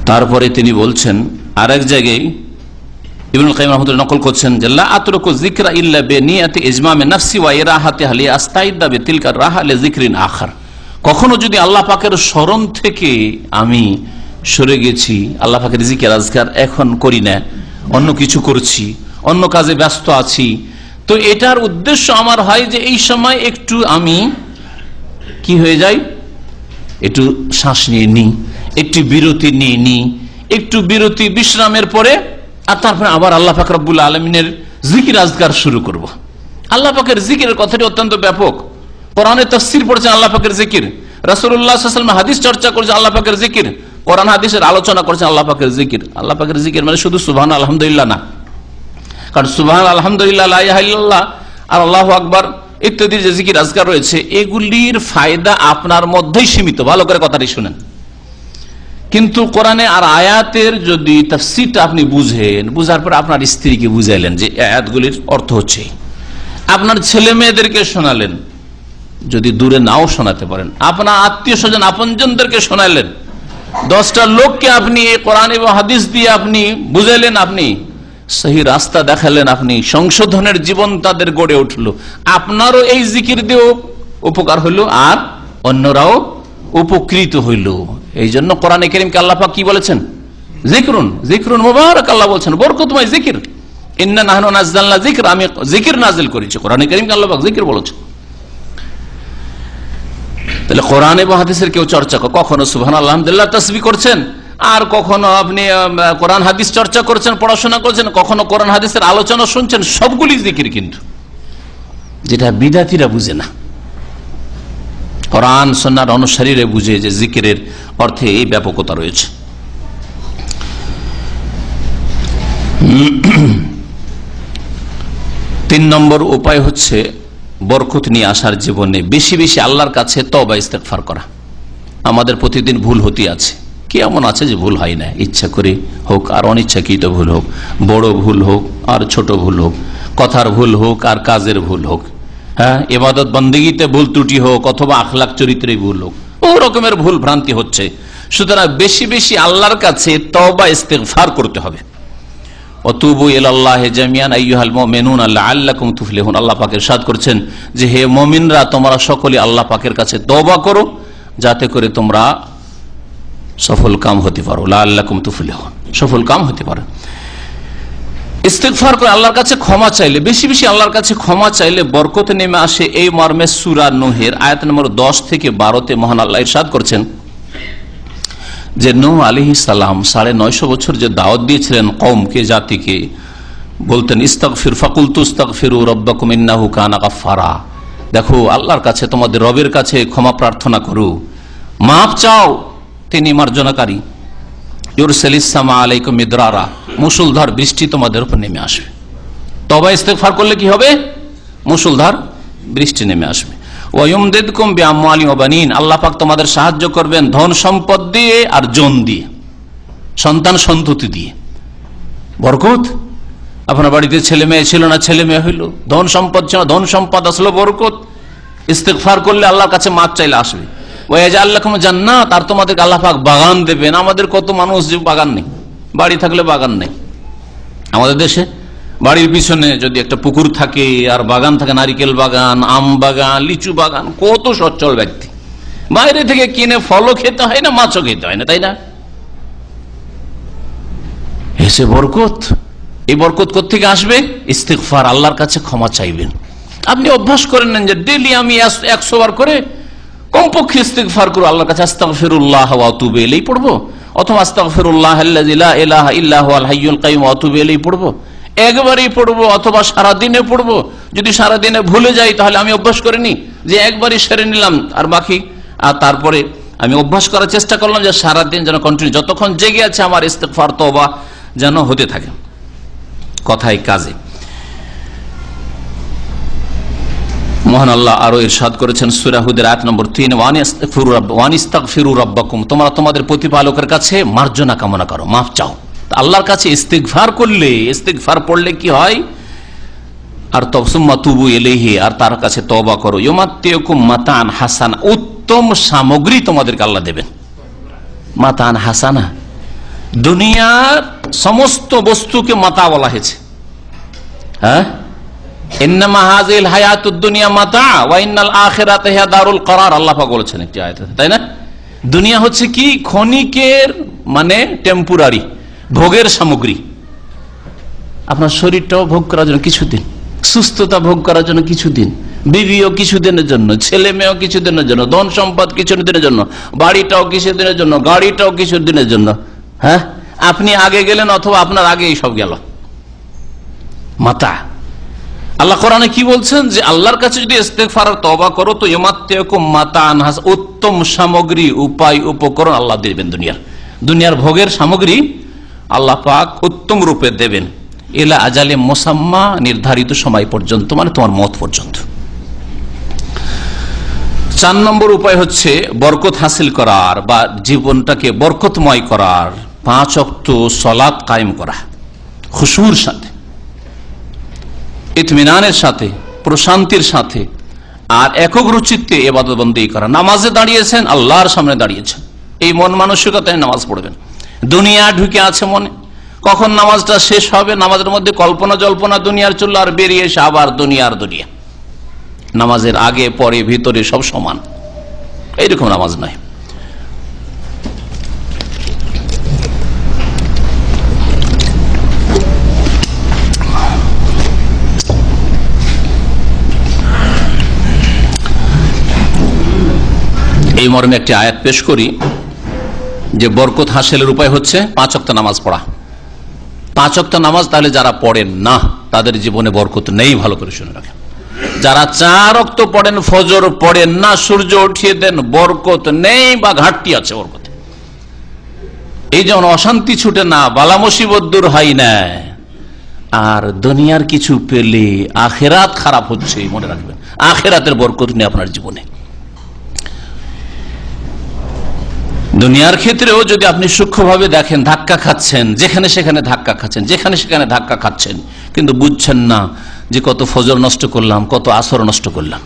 তারপরে তিনি বলছেন আরেক জায়গায়, ইবনুল কাইয়িম রাহমাতুল্লাহ নকল করছেন যে লা আতরুকু যিকরা ইল্লা বিনিয়াতি ইজমামি নাফসি ওয়া ইরাহাতিহা লিআস্তাইদা বিতিলকা রাহা লিযিকরিন আখার। কখনো যদি আল্লাহ পাকের স্মরণ থেকে আমি সরে গেছি, আল্লাহ পাকের জিকির আজকার এখন করি না, অন্য কিছু করছি, অন্য কাজে ব্যস্ত আছি, তো এটার উদ্দেশ্য আমার হয় যে এই সময় একটু আমি কি হয়ে যাই, একটু শ্বাস নিয়ে নিই, একটু বিরতি নিয়ে নিই, একটু বিরতি বিশ্রামের পরে আর তারপরে আবার আল্লাহ পাক রব্বুল আলামিনের জিকির আজকার শুরু করব। আল্লাহ পাকের জিকিরের কথাটি অত্যন্ত ব্যাপক। কোরআনে তাফসীর পড়ছেন আল্লাহ পাকের জিকির, রাসূলুল্লাহ সাল্লাল্লাহু আলাইহি ওয়াসাল্লাম হাদিস চর্চা করেছেন আল্লাহ পাকের জিকির, কোরআন হাদিসের আলোচনা করেছেন আল্লাহ পাকের জিকির। আল্লাহ পাকের জিকির মানে শুধু সুবহান আলহামদুলিল্লাহ না, কারণ সুবহান আলহামদুলিল্লাহ লা ইলাহা ইল্লাল্লাহ আর আল্লাহু আকবার ইত্যাদি যে জিকির আজকার রয়েছে, এগুলির ফায়দা আপনার মধ্যেই সীমিত। ভালো করে কথাটি শুনেন। কিন্তু কোরআনে আর আয়াতের যদি তাফসীরটা আপনি বুঝেন, বুঝার পর আপনার স্ত্রীকে বুঝাইলেন যে আয়াতগুলির অর্থ হচ্ছে, আপনার ছেলে মেয়েদেরকে শোনালেন, যদি দূরে নাও শোনাতে পারেন, আপনার আত্মীয় স্বজন আপনজনদেরকে শোনালেন, 10টা লোককে আপনি এই কোরআন এবং হাদিস দিয়ে আপনি বুঝাইলেন, আপনি সহি রাস্তা দেখালেন, আপনি সংশোধনের জীবন তাদের গড়ে উঠলো, আপনারও এই জিকির দিয়েও উপকার হইল আর অন্যরাও উপকৃত হইল। এই জন্য কোরআনে কারীমকে আল্লাহ পাক কি বলেছেন, যিকরুন, যিকরুন মুবারাক, আল্লাহ বলছেন বরকতময় জিকির। ইন্না নাহনু নাযালনা যিকর, আমি জিকির নাযিল করেছি। কোরআনে কারীমকে আল্লাহ পাক জিকির বলেছেন। তাহলে কোরআন এবং হাদিসের কেউ চর্চা, কখনো সুবহানাল্লাহ আলহামদুলিল্লাহ তাসবিহ করছেন, আর কখনো আপনি কোরআন হাদিস চর্চা করছেন, পড়াশোনা করছেন, কখনো কোরআন হাদিসের আলোচনা শুনছেন, সবগুলি জিকির, কিন্তু যেটা বিদাতীরা বুঝে না, কোরআন সুন্নাহর অনুসারীরা বুঝে যে জিকিরের অর্থে এই ব্যাপকতা রয়েছে। 3 নম্বর উপায় হচ্ছে বরকত নিয়ে আসার জীবনে বেশি বেশি আল্লাহর কাছে তওবা ইস্তেগফার করা। আমাদের প্রতিদিন ভুল হতে আছে, কি এমন আছে যে ভুল হয় না, ইচ্ছা করে হোক আর অনিচ্ছাকৃত ভুল হোক, বড় ভুল হোক আর ছোট ভুল হোক, কথার ভুল হোক আর কাজের ভুল হোক, হ্যাঁ, ইবাদত বন্দেগীতে ভুল ত্রুটি হোক অথবা আখলাক চরিত্রে ভুল হোক, ও রকমের ভুল ভ্রান্তি হচ্ছে। সুতরাং বেশি বেশি আল্লাহর কাছে তওবা ইস্তেগফার করতে হবে। ওয়াতুবু ইলাল্লাহি জামিআন আইয়ুহাল মুমিনুনা লাআল্লাকুম তুফলিহুন। আল্লাহ পাক ইরশাদ করছেন যে হে মুমিনরা, তোমরা সকলে আল্লাহ পাকের কাছে তওবা করো যাতে করে তোমরা সফল কাম হতে পারো। লাআল্লাকুম তুফলিহুন, সফল কাম হতে পারো। ইস্তিগফার করে আল্লাহর কাছে ক্ষমা চাইলে, বেশি বেশি আল্লাহর কাছে ক্ষমা চাইলে বরকত নেমে আসে। এই মর্মে সূরা নূহের আয়াত নম্বর 10 থেকে 12-তে মহান আল্লাহ ইরশাদ করছেন যে নূহ আলাইহিস সালাম 950 বছর যে দাওয়াত দিয়েছিলেন কওমকে, জাতিকে, বলতেন ইস্তাগফির ফাকুলতু ইস্তাগফিরু রাব্বাকুম ইন্নাহু কানা গাফফারা। দেখো আল্লাহর কাছে, তোমাদের রবের কাছে ক্ষমা প্রার্থনা করো, মাফ চাও, তিনি মার্জনাকারী। ইউরসিলিস সামা আলাইকুম মিদরারা, মুষলধার বৃষ্টি তোমাদের উপর নেমে আসবে। তওবা ইস্তিগফার করলে কি হবে? মুষলধার বৃষ্টি নেমে আসবে। ওয়ায়ুমদিদকুম বিআমওয়ালিন ওয়া বানিন, আল্লাহ পাক তোমাদের সাহায্য করবেন ধন সম্পদ দিয়ে আর জন দিয়ে, সন্তান সন্ততি দিয়ে। বরকত, আপনার বাড়িতে ছেলে মেয়ে ছিল না, ছেলে মেয়ে হইল, ধন সম্পদ ছিল, ধন সম্পদ আসলো, বরকত। ইস্তিগফার করলে আল্লাহর কাছে মাপ চাইলে আসবে। ওয়াজাল লাকুম জান্নাত, আর তোমাদেরকে আল্লাহ পাক বাগান দেবেন। আমাদের কত মানুষ যে বাগান নেই, বাড়ি থাকলে বাগান নেই। আমাদের দেশে বাড়ির পিছনে যদি একটা পুকুর থাকে আর বাগান থাকে, নারিকেল বাগান, আম বাগান, লিচু বাগান, কত সচ্ছল ব্যক্তি। বাইরে থেকে কিনে ফলও খেতে হয় না, মাছও খেতে হয় না, তাই না? এসে বরকত। এই বরকত কোত্থেকে আসবে? ইস্তিগফার, আল্লাহর কাছে ক্ষমা চাইবেন। আপনি অভ্যাস করে নেন যে ডেইলি আমি 100 বার করে কমপক্ষে ইস্তিগফার করব, আল্লাহর কাছে আস্তাগফিরুল্লাহ ওয়া আতুবু ইলাইহি পড়বো, অথবা আস্তাগফিরুল্লাহ আল্লাযী লা ইলাহা ইল্লা হুয়াল হাইয়ুল কাইয়ুম ওয়া আতুবু ইলাইহি পড়বো। একবারই পড়বো অথবা সারাদিনে পড়বো। যদি সারাদিনে ভুলে যাই তাহলে আমি অভ্যাস করে নি যে একবারই সেরে নিলাম আর বাকি, আর তারপরে আমি অভ্যাস করার চেষ্টা করলাম যে সারাদিন যেন কন্টিনিউ, যতক্ষণ জেগে আছে আমার ইস্তিগফার তওবা যেন হতে থাকে, কথায় কাজে। মহান আল্লাহ আরো ইরশাদ করেছেন সূরা হুদের আয়াত নম্বর 3, ওয়ানিস্তাগফিরু রাব্বাকুম, তোমরা তোমাদের প্রতিপালকের কাছে মার্জনা কামনা করো, মাফ চাও। আল্লাহর কাছে ইস্তিগফার করলে, ইস্তিগফার পড়লে কি হয়? আর সুম্মা তুবু ইলাইহি, আর তার কাছে তওবা করো। ইউমাত্তিউকুম মাতান হাসানা, উত্তম সামগ্রী তোমাদেরকে আল্লাহ দেবেন। মাতান হাসানা, দুনিয়ার সমস্ত বস্তুকে মাতা বলা হয়েছে। হ্যাঁ, ইন্নামা হাযিল হায়াতুদ দুনিয়া মাতা ওয়া ইন্নাল আখিরাতা হিয়া দারুল করার, আল্লাহ পাক বলেছেন একটি আয়াতে, তাই না? দুনিয়া হচ্ছে কি? ক্ষণিকের, মানে টেম্পোরারি, ভোগের সামগ্রী। আপনার শরীরটাও ভোগ করার জন্য কিছুদিন, সুস্থতা ভোগ করার জন্য কিছুদিন, বিবিও কিছুদিনের জন্য, ছেলে মেয়েও কিছুদিনের জন্য, ধন সম্পদ কিছুদিনের জন্য, বাড়িটাও কিছুদিনের জন্য, গাড়িটাও কিছুদিনের জন্য। হ্যাঁ, আপনি আগে গেলেন অথবা আপনার আগে সব গেল। মাতা, আল্লাহ কোরআনে কি বলছেন? যে আল্লাহর কাছে যদি ইস্তিগফার আর তওবা করো তো ইউমাত্তিউকুম মাতান হাস, উত্তম সামগ্রী, উপায়, উপকরণ আল্লাহ দেবেন। দুনিয়ার ভোগের সামগ্রী আল্লাহ পাক উত্তম রূপে দেবেন। ইলা আজালে মুসাম্মা, নির্ধারিত সময় পর্যন্ত, মানে তোমার মত পর্যন্ত। 4 নম্বর উপায় হচ্ছে বরকত হাসিল করার বা জীবনটাকে বরকতময় করার 5 ওয়াক্ত সালাত কায়েম করা, খুশুর সাথে, ইতমিনানের সাথে, প্রশান্তির সাথে, আর একক রুচিতে ইবাদত বন্দেগী করা। নামাজে দাঁড়িয়েছেন, আল্লাহর সামনে দাঁড়িয়েছেন, এই মন মানসিকতায় নামাজ পড়বেন। দুনিয়া ঢুকে আছে মনে, কখন নামাজটা শেষ হবে, নামাজের মধ্যে কল্পনা জল্পনা, দুনিয়ার চুল্লা, আর বেরিয়ে এসে আবার দুনিয়ার দুনিয়া। নামাজের আগে পরে ভিতরে সব সমান, এইরকম নামাজ নয়। এই মর্মে একটি আয়াত পেশ করি যে বরকত হাসিলের উপায় হচ্ছে 5 ওয়াক্ত নামাজ পড়া। 5 ওয়াক্ত নামাজ তাহলে যারা পড়েন না তাদের জীবনে বরকত নেই, ভালো করে শুনে রাখেন। যারা 4 ওয়াক্ত পড়েন, ফজর পড়েন না, সূর্য উঠিয়ে দেন, বরকত নেই বা ঘাটতি আছে বরকত। এই যেমন অশান্তি ছুটে না, বালা মুসিবত দূর হয় না, আর দুনিয়ার কিছু পেলে আখেরাত খারাপ হচ্ছে, মনে রাখবেন। আখেরাতের বরকত নেই আপনার জীবনে। দুনিয়ার ক্ষেত্রেও যদি আপনি সূক্ষ্মভাবে দেখেন, ধাক্কা খাচ্ছেন, যেখানে সেখানে ধাক্কা খাচ্ছেন, যেখানে সেখানে ধাক্কা খাচ্ছেন, কিন্তু বুঝছেন না যে কত ফজর নষ্ট করলাম, কত আসর নষ্ট করলাম।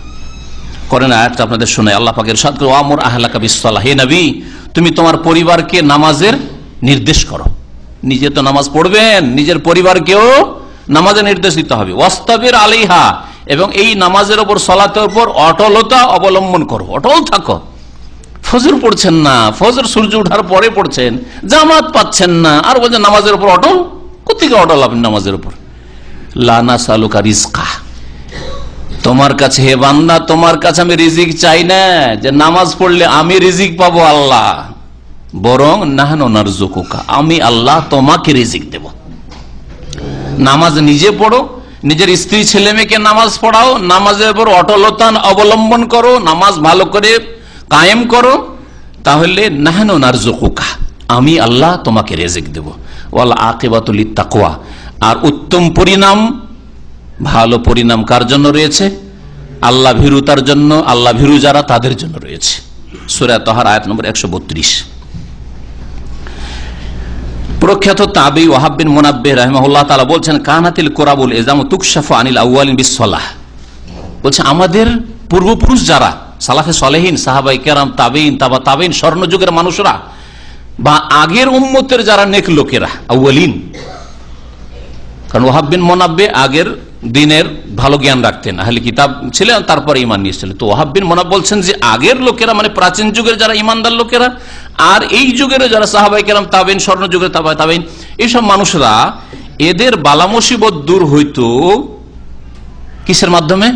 করেন আয়াতটা আপনাদের শোনাই। আল্লাহ পাকের ইরশাদ করে, ওয়ামুর আহলাকা বিসসালাহ, হে নবী তুমি তোমার পরিবারকে নামাজের নির্দেশ করো। নিজে তো নামাজ পড়বেন, নিজের পরিবারকেও নামাজে নির্দেশ দিতে হবে। ওয়াস্তাবির আলাইহা, এবং এই নামাজের উপর, সালাতের উপর অটলতা অবলম্বন করো, অটল থাকো। ফজর পড়ছেন না, ফজর সূর্য ওঠার পরে পড়ছেন, জামাত পাচ্ছেন না, আর বলছেন নামাজের উপর অটল। কোথেকে অটল আপনি নামাজের উপর? লা নাসআলুকা রিজকা, তোমার কাছে হে বান্দা, তোমার কাছে আমি রিজিক চাই না যে নামাজ পড়লে আমি রিজিক পাবো আল্লাহ, বরং নাহনু নারযুকুকা, আমি আল্লাহ তোমাকে রিজিক দেব। নামাজ নিজে পড়ো, নিজের স্ত্রী ছেলে মেয়েকে নামাজ পড়াও, নামাজের উপর অটলতা অবলম্বন করো, নামাজ ভালো করে কায়েম করো, তাহলে নাহনু নারযুকুকা, আমি আল্লাহ তোমাকে রিজিক দেব। ওয়াল আকিবাতু লিত্তাকওয়া, আর উত্তম পরিণাম, ভালো পরিণাম কার জন্য রয়েছে? আল্লাহ ভীরুতার জন্য, আল্লাহ ভীরু যারা তাদের জন্য রয়েছে। সূরা তাহার আয়াত নম্বর 132। প্রখ্যাত তাবী ওয়াহাব বিন মুনাব্বিহ রাহিমাহুল্লাহ তাআলা বলছেন, কানাতিল কুরাবুল ইজামু তুকশাফু আনিল আউয়ালিন বিসসালাহ, বলছে আমাদের পূর্বপুরুষ যারা সালাফে সালেহিন, সাহাবায়ে কেরাম, তাবেঈন, তাবা তাবেঈন, স্বর্ণযুগের মানুষরা বা আগের উম্মতের যারা নেক লোকেরা, আউয়ালিন, কারণ ওয়াহাব বিন মুনাব্বিহ আগের দিনের ভালো জ্ঞান রাখতেন, আহলে কিতাব ছিলেন, তারপরে ঈমান নিয়েছিলেন। তো ওয়াহাব বিন মুনাব্বিহ বলছেন যে আগের লোকেরা, মানে প্রাচীন যুগের যারা ঈমানদার লোকেরা, আর এই যুগের যারা সাহাবায়ে কেরাম, তাবেঈন, স্বর্ণ যুগের তাবেঈন, এইসব মানুষরা, এদের বালা মুসিবত দূর হইতো কিসের মাধ্যমে?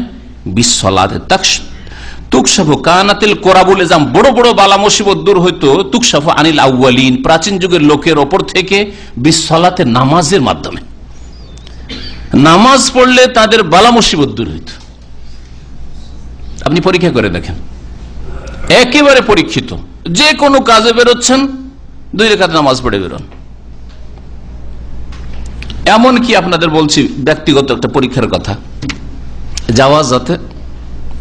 বিসসালাত তুকশাফু, কানাতিল কুরাবুল ইজাম, বড় বড় বালা মুসিবত দূর হইতো তুকশাফু আনিল আউয়ালিন, প্রাচীন যুগের লোকের ওপর থেকে, বিসসালাতে, নামাজের মাধ্যমে। নামাজ পড়লে তাদের বালা মুসিবত দূর হইত। আপনি পরীক্ষা করে দেখেন, একেবারে পরীক্ষিত, যে কোনো কাজে বেরোচ্ছেন 2 রাকাত নামাজ পড়ে বেরোন। এমন কি আপনাদের বলছি ব্যক্তিগত একটা পরীক্ষার কথা, জাওয়াজাতে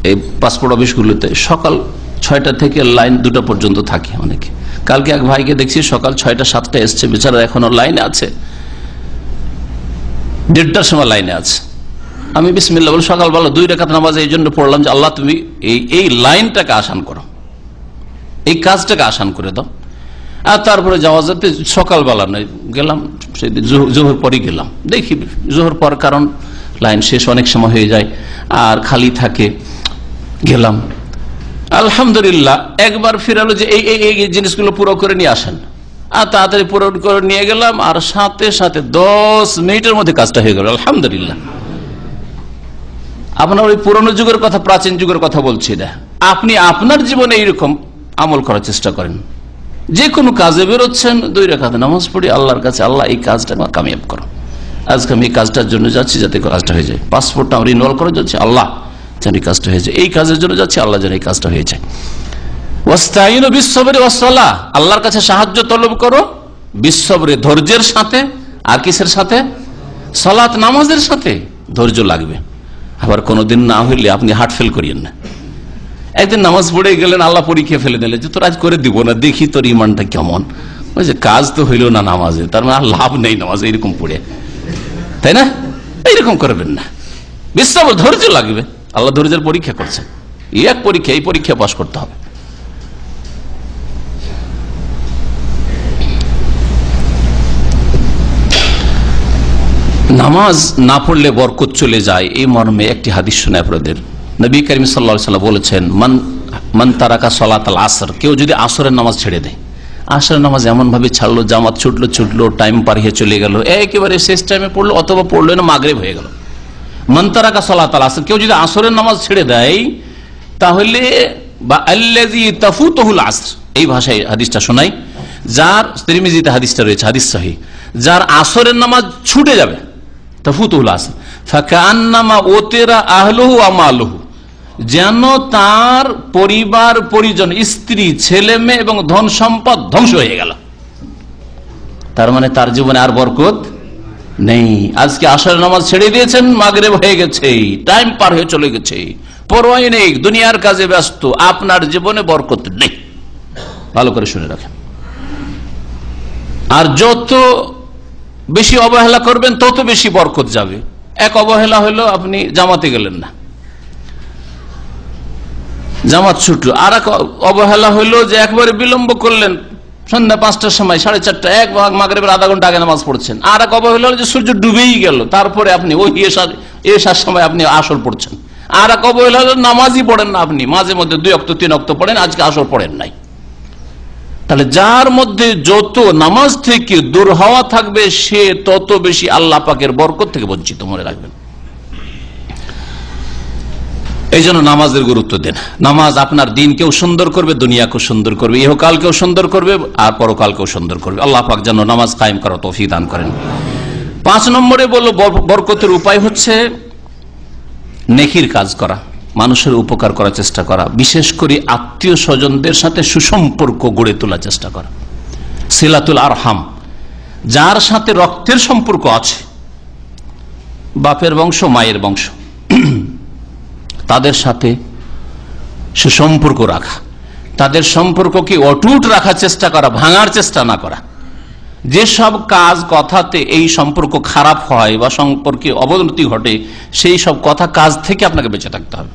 এই পাসপোর্ট অফিসগুলোতে সকাল 6টা থেকে লাইন 2টা পর্যন্ত থাকে অনেকে। কালকে এক ভাইকে দেখছি সকাল 6টা 7টা এসছে, বেচারা এখনো লাইনে আছে, 1:30টার সময় লাইনে আছে। আমি বিসমিল্লাহ বলে সকালবেলা 2 রাকাত নামাজ এই জন্য পড়লাম যে আল্লাহ তুমি এই লাইনটাকে আসান করো, এই কাজটাকে আসান করে দাও। আর তারপরে জাওয়াজাতে সকালবেলা নয়, গেলাম সেদিন জোহর পরই গেলাম, দেখি জোহর পর, কারণ লাইন শেষ অনেক সময় হয়ে যায় আর খালি থাকে, গেলাম। আলহামদুলিল্লাহ একবার ফিরালো যে এই জিনিসগুলো পুরো করে নিয়ে আসেন, আর তাড়াতাড়ি পূরণ করে নিয়ে গেলাম, আর সাথে সাথে 10 মিনিটের মধ্যে কাজটা হয়ে গেল। আলহামদুলিল্লাহ। আপনার ওই পুরনো যুগের কথা, প্রাচীন যুগের কথা বলছি না, আপনি আপনার জীবনে এইরকম আমল করার চেষ্টা করেন। যে কোনো কাজে বেরোচ্ছেন, 2 রাকাত নামাজ পড়ি, আল্লাহর কাছে আল্লাহ এই কাজটা কামিয়াব করো, আজকে আমি এই কাজটার জন্য যাচ্ছি যাতে কাজটা হয়ে যায়, পাসপোর্টটা আমি রিনিউয়াল করে যাচ্ছি, আল্লাহ যেন এই কাজটা হয়ে যায়, এই কাজের জন্য যাচ্ছি, আল্লাহ যেন এই কাজটা হয়ে যায়। ওয়াস্তাইনু বিসসবরি ওয়াসসালাহ, আল্লাহর কাছে সাহায্য তলব করো বিসসবরি, ধৈর্যের সাথে, আর কিসের সাথে? সালাত, নামাজের সাথে ধৈর্য লাগবে। আবার কোনোদিন না হইলে আপনি হার্ট ফেল করিয়েন না। একদিন নামাজ পড়ে গেলেন, আল্লাহ পরীক্ষা ফেলে দিলেন যে তোর আজ করে দিব না, দেখি তোর ইমানটা কেমন। ওই যে কাজ তো হইল না নামাজে, তার মানে লাভ নেই নামাজে, এরকম পড়ে, তাই না? এইরকম করবেন না, বিশ্বাস, ধৈর্য লাগবে। আল্লাহ ধৈর্যের পরীক্ষা করছেন, এই এক পরীক্ষা, এই পরীক্ষা পাস করতে হবে। নামাজ না পড়লে বরকত চলে যায়, এই মর্মে একটি হাদিস শুনে আপনাদের। নবী করিম সাল্লাল্লাহু আলাইহি ওয়াসাল্লাম বলেছেন, মান তারাকা সালাতাল আসর, কেউ যদি আসরের নামাজ ছেড়ে দেয়, আসরের নামাজ এমন ভাবে ছাড়লো, জামাত ছুটলো, টাইম পার হয়ে চলে গেল, একেবারে শেষ টাইমে পড়লো, অথবা পড়লো না, মাগরিব হয়ে গেল। মান তারাকা সালাতাল আসর, কেউ যদি আসরের নামাজ ছেড়ে দেয়, তাহলে বা আল্লাযী তাফুতুহুল আসর, এই ভাষায় হাদিসটা শোনাই, যার তিরমিজিতে হাদিসটা রয়েছে, হাদিস সহিহ, যার আসরের নামাজ ছুটে যাবে, তাফুতুহুল আসর, ফাকান্নামা উতিরা আহলুহু ওয়া মালুহু, যেন তার পরিবার পরিজন, স্ত্রী, ছেলে মেয়ে এবং ধন সম্পদ ধ্বংস হয়ে গেল। তার মানে তার জীবনে আর বরকত নেই। আজকে আসরের নামাজ ছেড়ে দিয়েছেন, মাগরিব হয়ে গেছে, টাইম পার হয়ে চলে গেছে, পরোয়াই নেই, দুনিয়ার কাজে ব্যস্ত, আপনার জীবনে বরকত নেই। ভালো করে শুনে রাখেন। আর যত বেশি অবহেলা করবেন তত বেশি বরকত যাবে। এক অবহেলা হলো আপনি জামাতে গেলেন না, জামাত ছুটলো। আর এক অবহেলা হইলো যে একবারে বিলম্ব করলেন, সন্ধ্যা 5টার সময় 4:30 এক ভাগ মাগরিবের আধা ঘন্টা আগে নামাজ পড়ছেন, আর এক অবহেলা হলো যে সূর্য ডুবেই গেল, তারপরে আপনি ওই এশার সময় আপনি আসর পড়ছেন। আর এক অবহেলা হলো নামাজই পড়েন না, আপনি মাঝে মধ্যে 2 ওয়াক্ত 3 ওয়াক্ত পড়েন, আজকে আসর পড়েন নাই। তাহলে যার মধ্যে যত নামাজ থেকে দূর হওয়া থাকবে সে তত বেশি আল্লাহ পাকের বরকত থেকে বঞ্চিত, মনে রাখবেন। এই জন্য নামাজের গুরুত্ব দেন। নামাজ আপনার দিনকেও সুন্দর করবে, দুনিয়াকেও সুন্দর করবে, ইহকালকেও সুন্দর করবে আর পরকালকেও সুন্দর করবে। আল্লাহ পাক যেন নামাজ কায়েম করার তৌফিক দান করেন। 5 নম্বরে বললো বরকতের উপায় হচ্ছে নেকির কাজ করা, মানুষের উপকার করার চেষ্টা করা, বিশেষ করে আত্মীয় স্বজনদের সাথে সুসম্পর্ক গড়ে তোলার চেষ্টা করা। সিলাতুল আরহাম, যার সাথে রক্তের সম্পর্ক আছে, বাপের বংশ মায়ের বংশ, তাদের সাথে সুসম্পর্ক রাখা, তাদের সম্পর্ককে অটুট রাখার চেষ্টা করা, ভাঙার চেষ্টা না করা। যেসব কাজ কথাতে এই সম্পর্ক খারাপ হয় বা সম্পর্কে অবনতি ঘটে, সেই সব কথা কাজ থেকে আপনাকে বেঁচে থাকতে হবে।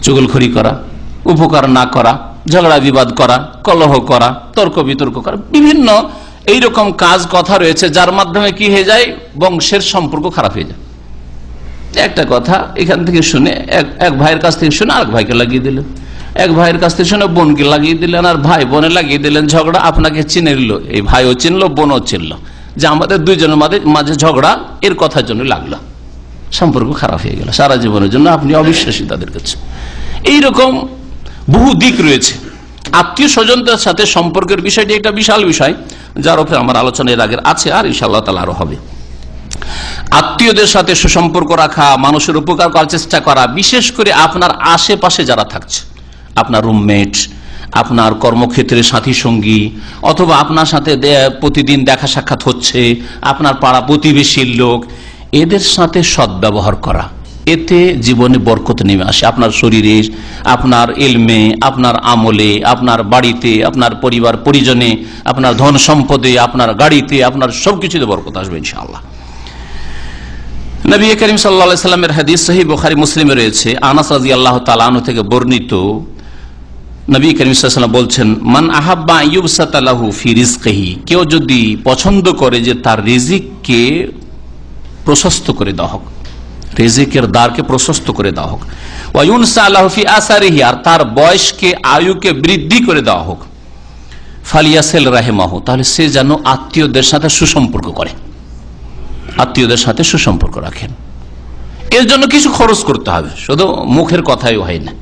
চুগলখড়ি করা, উপকার না করা, ঝগড়া বিবাদ করা, কলহ করা, তর্ক বিতর্ক করা, বিভিন্ন এইরকম কাজ কথা রয়েছে যার মাধ্যমে কি হয়ে যায়, বংশের সম্পর্ক খারাপ হয়ে যায়। একটা কথা এখান থেকে শুনে এক ভাইয়ের কাছ থেকে শুনে আরেক ভাইকে লাগিয়ে দিলেন, এক ভাইয়ের কাছ থেকে শুনে বোনকে লাগিয়ে দিলেন, আর ভাই বোনে লাগিয়ে দিলেন ঝগড়া। আপনাকে চিনে নিল, এই ভাইও চিনলো বোনও চিনলো যে আমাদের দুইজনের মাঝে ঝগড়া এর কথার জন্য লাগলো, সম্পর্ক খারাপ হয়ে গেল সারা জীবনের জন্য। আপনি অবিশ্বাসী তাদের কাছে। এইরকম বহু দিক রয়েছে। আত্মীয় স্বজনদের সাথে সম্পর্কের বিষয়টি একটা বিশাল বিষয়, যার উপরে আমার আলোচনা এর আগের আছে, আর ইনশাআল্লাহ তাআলা আরো হবে। আত্মীয়দের সাথে সুসম্পর্ক রাখা, মানুষের উপকার করার চেষ্টা করা, বিশেষ করে আপনার আশেপাশে যারা থাকছে, আপনার রুমমেট, আপনার কর্মক্ষেত্রের সাথী সঙ্গী, অথবা আপনার সাথে প্রতিদিন দেখা সাক্ষাৎ হচ্ছে, আপনার পাড়া প্রতিবেশীর লোক, এদের সাথে সদ্ব্যবহার করা, এতে জীবনে বরকত নেমে আসে। আপনার শরীরে, আপনার ইলমে, আপনার আমলে, আপনার বাড়িতে, আপনার পরিবার পরিজনে, আপনার ধন সম্পদে, আপনার গাড়িতে, আপনার সবকিছুতে বরকত আসবে ইনশাআল্লাহ। নবী করিম সাল্লাল্লাহু আলাইহি সাল্লামের হাদিস সহিহ বুখারী মুসলিমে রয়েছে, আনাস রাদিয়াল্লাহু তাআলা আনহু থেকে বর্ণিত, নবী করিম সাল্লাল্লাহু আলাইহি ওয়াসাল্লাম বলছেন, মান আহাব্বা ইউবসাতা লাহু ফি রিজকিহি, কেউ যদি পছন্দ করে যে তার রিজিককে প্রশস্ত করে দেওয়া হোক, রিজিকের দ্বারকে প্রশস্ত করে দেওয়া হোক, ওয়া ইউনসা লাহু ফি আসারিহি, আর তার বয়সকে আয়ুকে বৃদ্ধি করে দেওয়া হোক, ফালিয়াসিল রাহিমাহু, তাহলে সে যেন আত্মীয়দের সাথে সুসম্পর্ক করে, আত্মীয়দের সাথে সুসম্পর্ক রাখেন। এর জন্য কিছু খরচ করতে হবে, শুধু মুখের কথাই হয় না,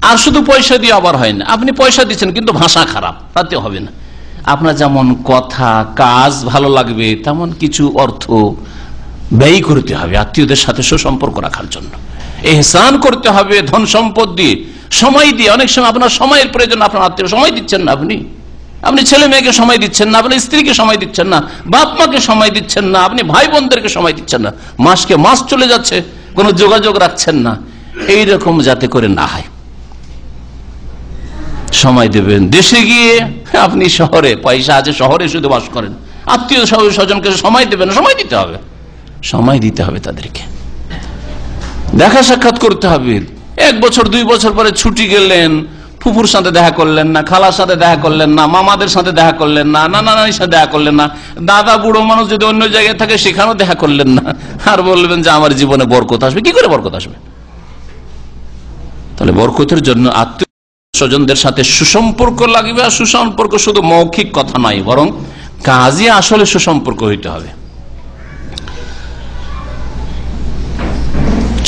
আর শুধু পয়সা দিয়ে আবার হয় না। আপনি পয়সা দিচ্ছেন কিন্তু ভাষা খারাপ, তাতে হবে না। আপনার যেমন কথা কাজ ভালো লাগবে, তেমন কিছু অর্থ ব্যয় করতে হবে আত্মীয়দের সাথে সুসম্পর্ক রাখার জন্য। ইহসান করতে হবে ধন সম্পদ দিয়ে, সময় দিয়ে। অনেক সময় আপনার সময়ের প্রয়োজন, আপনার আত্মীয় সময় দিচ্ছেন না, আপনি ছেলে মেয়েকে সময় দিচ্ছেন না, আপনি স্ত্রীকে সময় দিচ্ছেন না, বাপ মাকে সময় দিচ্ছেন না, আপনি ভাই বোনদেরকে সময় দিচ্ছেন না, মাসকে মাস চলে যাচ্ছে, কোনো যোগাযোগ রাখছেন না। এইরকম যাতে করে না হয়, সময় দেবেন। দেশে গিয়ে আপনি শহরে, পয়সা আছে, শহরে শুধু বাস করেন, আত্মীয় স্বজনকে সময় দেবেন, সময় দিতে হবে, সময় দিতে হবে তাদেরকে, দেখা সাক্ষাৎ করতে হবে। 1 বছর 2 বছর পরে ছুটি গেলেন, ফুফুর সাথে দেখা করলেন না, খালার সাথে দেখা করলেন না, মামাদের সাথে দেখা করলেন না, নানা নানির সাথে দেখা করলেন না, দাদা বুড়ো মানুষ যদি অন্য জায়গায় থাকে সেখানেও দেখা করলেন না, আর বলবেন যে আমার জীবনে বরকত আসবে। কি করে বরকত আসবে? তাহলে বরকতের জন্য আত্মীয় স্বজনদের সাথে সুসম্পর্ক লাগবে। আর সুসম্পর্ক শুধু মৌখিক কথা নয়, বরং কাজে আসলে সুসম্পর্ক হইতে হবে।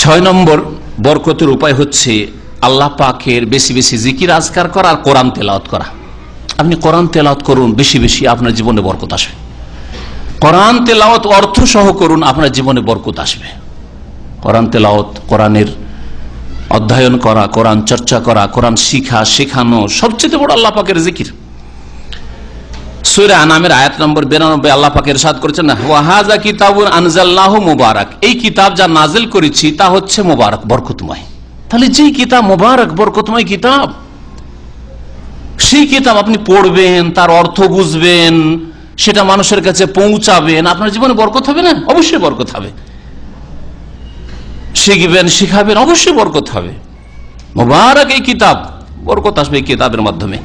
6 নম্বর বরকতের উপায় হচ্ছে আল্লাহ পাকের বেশি বেশি জিকির আজকার করা আর কোরআন তেলাওয়াত করা। আপনি কোরআন তেলাওয়াত করুন বেশি বেশি, আপনার জীবনে বরকত আসবে। কোরআন তেলাওয়াত অর্থ সহ করুন, আপনার জীবনে বরকত আসবে। কোরআন তেলাওয়াত, কোরআনের অধ্যয়ন করা, কোরআন চর্চা করা, কোরআন শিখা, শেখানো সবচেয়ে বড় আল্লাহ পাকের জিকির। সূরা আনামের আয়াত নম্বর 92 আল্লাহ পাক ইরশাদ করেছেন, ওয়া হাযা কিতাবুন আনজালনাহু মুবারাক, এই কিতাব যা নাজিল করেছি তা হচ্ছে মুবারক, বরকতময়। তাহলে যে কিতাব মুবারক, বরকতময় কিতাব, সেই কিতাব আপনি পড়বেন, তার অর্থ বুঝবেন, সেটা মানুষের কাছে পৌঁছাবেন, আপনার জীবনে বরকত হবে না? অবশ্যই বরকত হবে। শিখবেন, শিখাবেন, অবশ্যই বরকত হবে। মুবারক এই কিতাব, বরকত আসবে এই কিতাবের মাধ্যমে।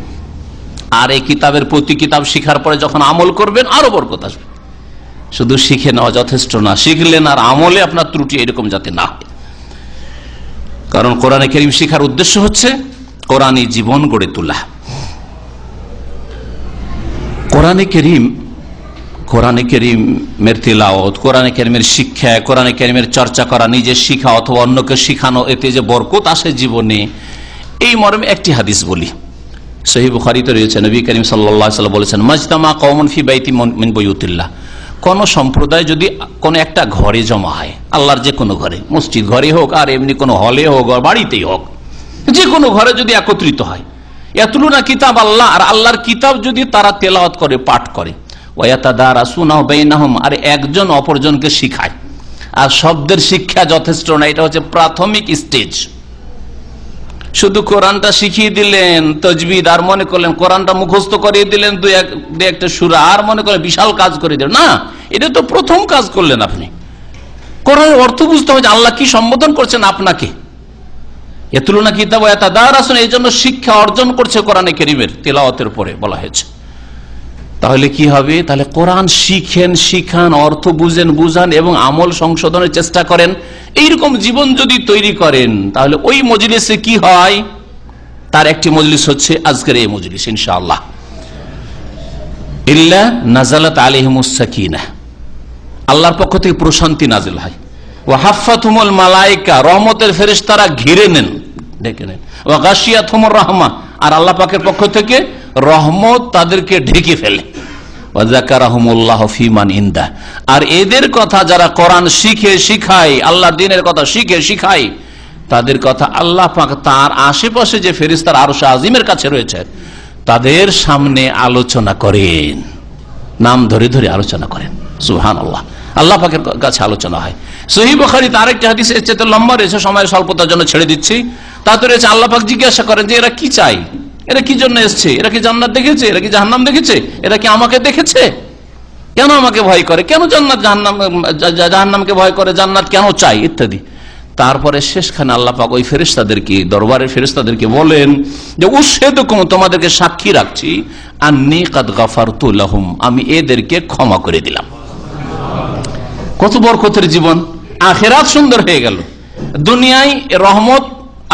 আর এই কিতাবের প্রতি কিতাব শিখার পরে যখন আমল করবেন আরো বরকত আসবে। শুধু শিখে নেওয়া যথেষ্ট না, শিখলেন আর আমলে আপনার ত্রুটি এরকম যাতে না হয়। কারণ কোরআনে কারীম শিখার উদ্দেশ্য হচ্ছে কোরআনী জীবন গড়ে তোলা। কোরআনে কারীমের তিলাওয়াত, কোরআনে কারীমের শিক্ষা, কোরআনে কারীমের চর্চা করা, নিজে শিখা অথবা অন্যকে শিখানো, এতে যে বরকত আসে জীবনে, এই মর্মে একটি হাদিস বলি। সহিহ বুখারীতে রয়েছে, নবী করিম সাল্লাল্লাহু আলাইহি ওয়াসাল্লাম বলেছেন, মাজতামা কওমুন ফি বাইতি মিন বুয়ুতিল্লাহ, কোন সম্প্রদায় যদি কোন একটা ঘরে জমা হয়, আল্লাহর যে কোনো ঘরে, মসজিদ ঘরে হোক আর এমনি কোনো হলে হোক আর বাড়িতেই হোক, যে কোনো ঘরে যদি একত্রিত হয়, ইয়াতলুনা কিতাব আল্লাহ, আর আল্লাহর কিতাব যদি তারা তেলাওয়াত করে, পাঠ করে, ওয়া ইয়াতাদারাসুনাহু বাইনাহুম, আর একজন অপরজনকে শিখায়। আর শব্দের শিক্ষা যথেষ্ট না, এটা হচ্ছে প্রাথমিক স্টেজ। শুধু কোরআনটা শিখিয়ে দিলেন তাজবিদ, আর মনে করলেন কোরআনটা মুখস্থ করিয়ে দিলেন দুই একটা সূরা, আর মনে করলেন বিশাল কাজ করে দিলেন, না, এটা তো প্রথম কাজ করলেন আপনি। কোরআনের অর্থ বুঝতে হবে, আল্লাহ কি সম্বোধন করছেন আপনাকে। ইয়াতলুনা কিতাব ওয়া ইয়াতাদারাসুন, এই জন্য শিক্ষা অর্জন করছে কোরআনে কারীমের তেলাওয়াতের পরে বলা হয়েছে। তাহলে কি হবে? তাহলে কোরআন শিখেন, শিখান, অর্থ বুঝেন, বুঝান এবং আমল সংশোধনের চেষ্টা করেন। এইরকম জীবন যদি তৈরি করেন, তাহলে ওই মজলিসে কি হয়, তার একটি মজলিস হচ্ছে আজকের এই মজলিস ইনশাআল্লাহ। ইল্লা নাযালাত আলাইহিমুস সাকিনাহ, আল্লাহর পক্ষ থেকে প্রশান্তি নাজিল হয়। ওয়া হাফফাতুমুল মালায়েকা, রহমতের ফেরেশতারা ঘিরে নেন, ডেকে নেন। ওয়া গাশিয়াতুমুর রাহমা, আর আল্লাহ পাকের পক্ষ থেকে রহমত তাদেরকে ঢেকে ফেলে। ওয়া যাকারাহুমুল্লাহু ফীমান ইনদা, আর এদের কথা যারা কোরআন শিখে শিখায়, আল্লাহর দ্বীনের কথা শিখে শিখায়, তাদের কথা আল্লাহ পাক তার আশেপাশে যে ফেরেশতার আরশ আজিমের কাছে রয়েছে তাদের সামনে আলোচনা করেন, নাম ধরে ধরে আলোচনা করেন। সুবহানাল্লাহ, আল্লাহ পাকের কাছে আলোচনা হয়। সহিহ বুখারীতে আরেকটি হাদিস এর চেয়ে লম্বা রয়েছে, সময়ের স্বল্পতার জন্য ছেড়ে দিচ্ছি। তাতে রয়েছে আল্লাহ পাক জিজ্ঞাসা করেন যে এরা কি চাই, এরা কি জন্য এসছে, এরা কি জান্নাত দেখেছে, এরা কি জাহান্নাম দেখেছে, এরা কি আমাকে দেখেছে, কেন আমাকে ভয় করে, কেন জান্নাত জাহান্নামকে ভয় করে, জান্নাত কেন চাই ইত্যাদি। তারপরে শেষখানে আল্লাহ পাক ওই ফেরেশতাদেরকে, দরবারের ফেরেশতাদেরকে বলেন যে উশহিদুকুম, তোমাদেরকে সাক্ষী রাখছি, আন্নী কাদ গাফারতু লাহুম, আমি এদেরকে ক্ষমা করে দিলাম। কত বরকতের জীবন, আখিরাত সুন্দর হয়ে গেল। দুনিয়ায় রহমত,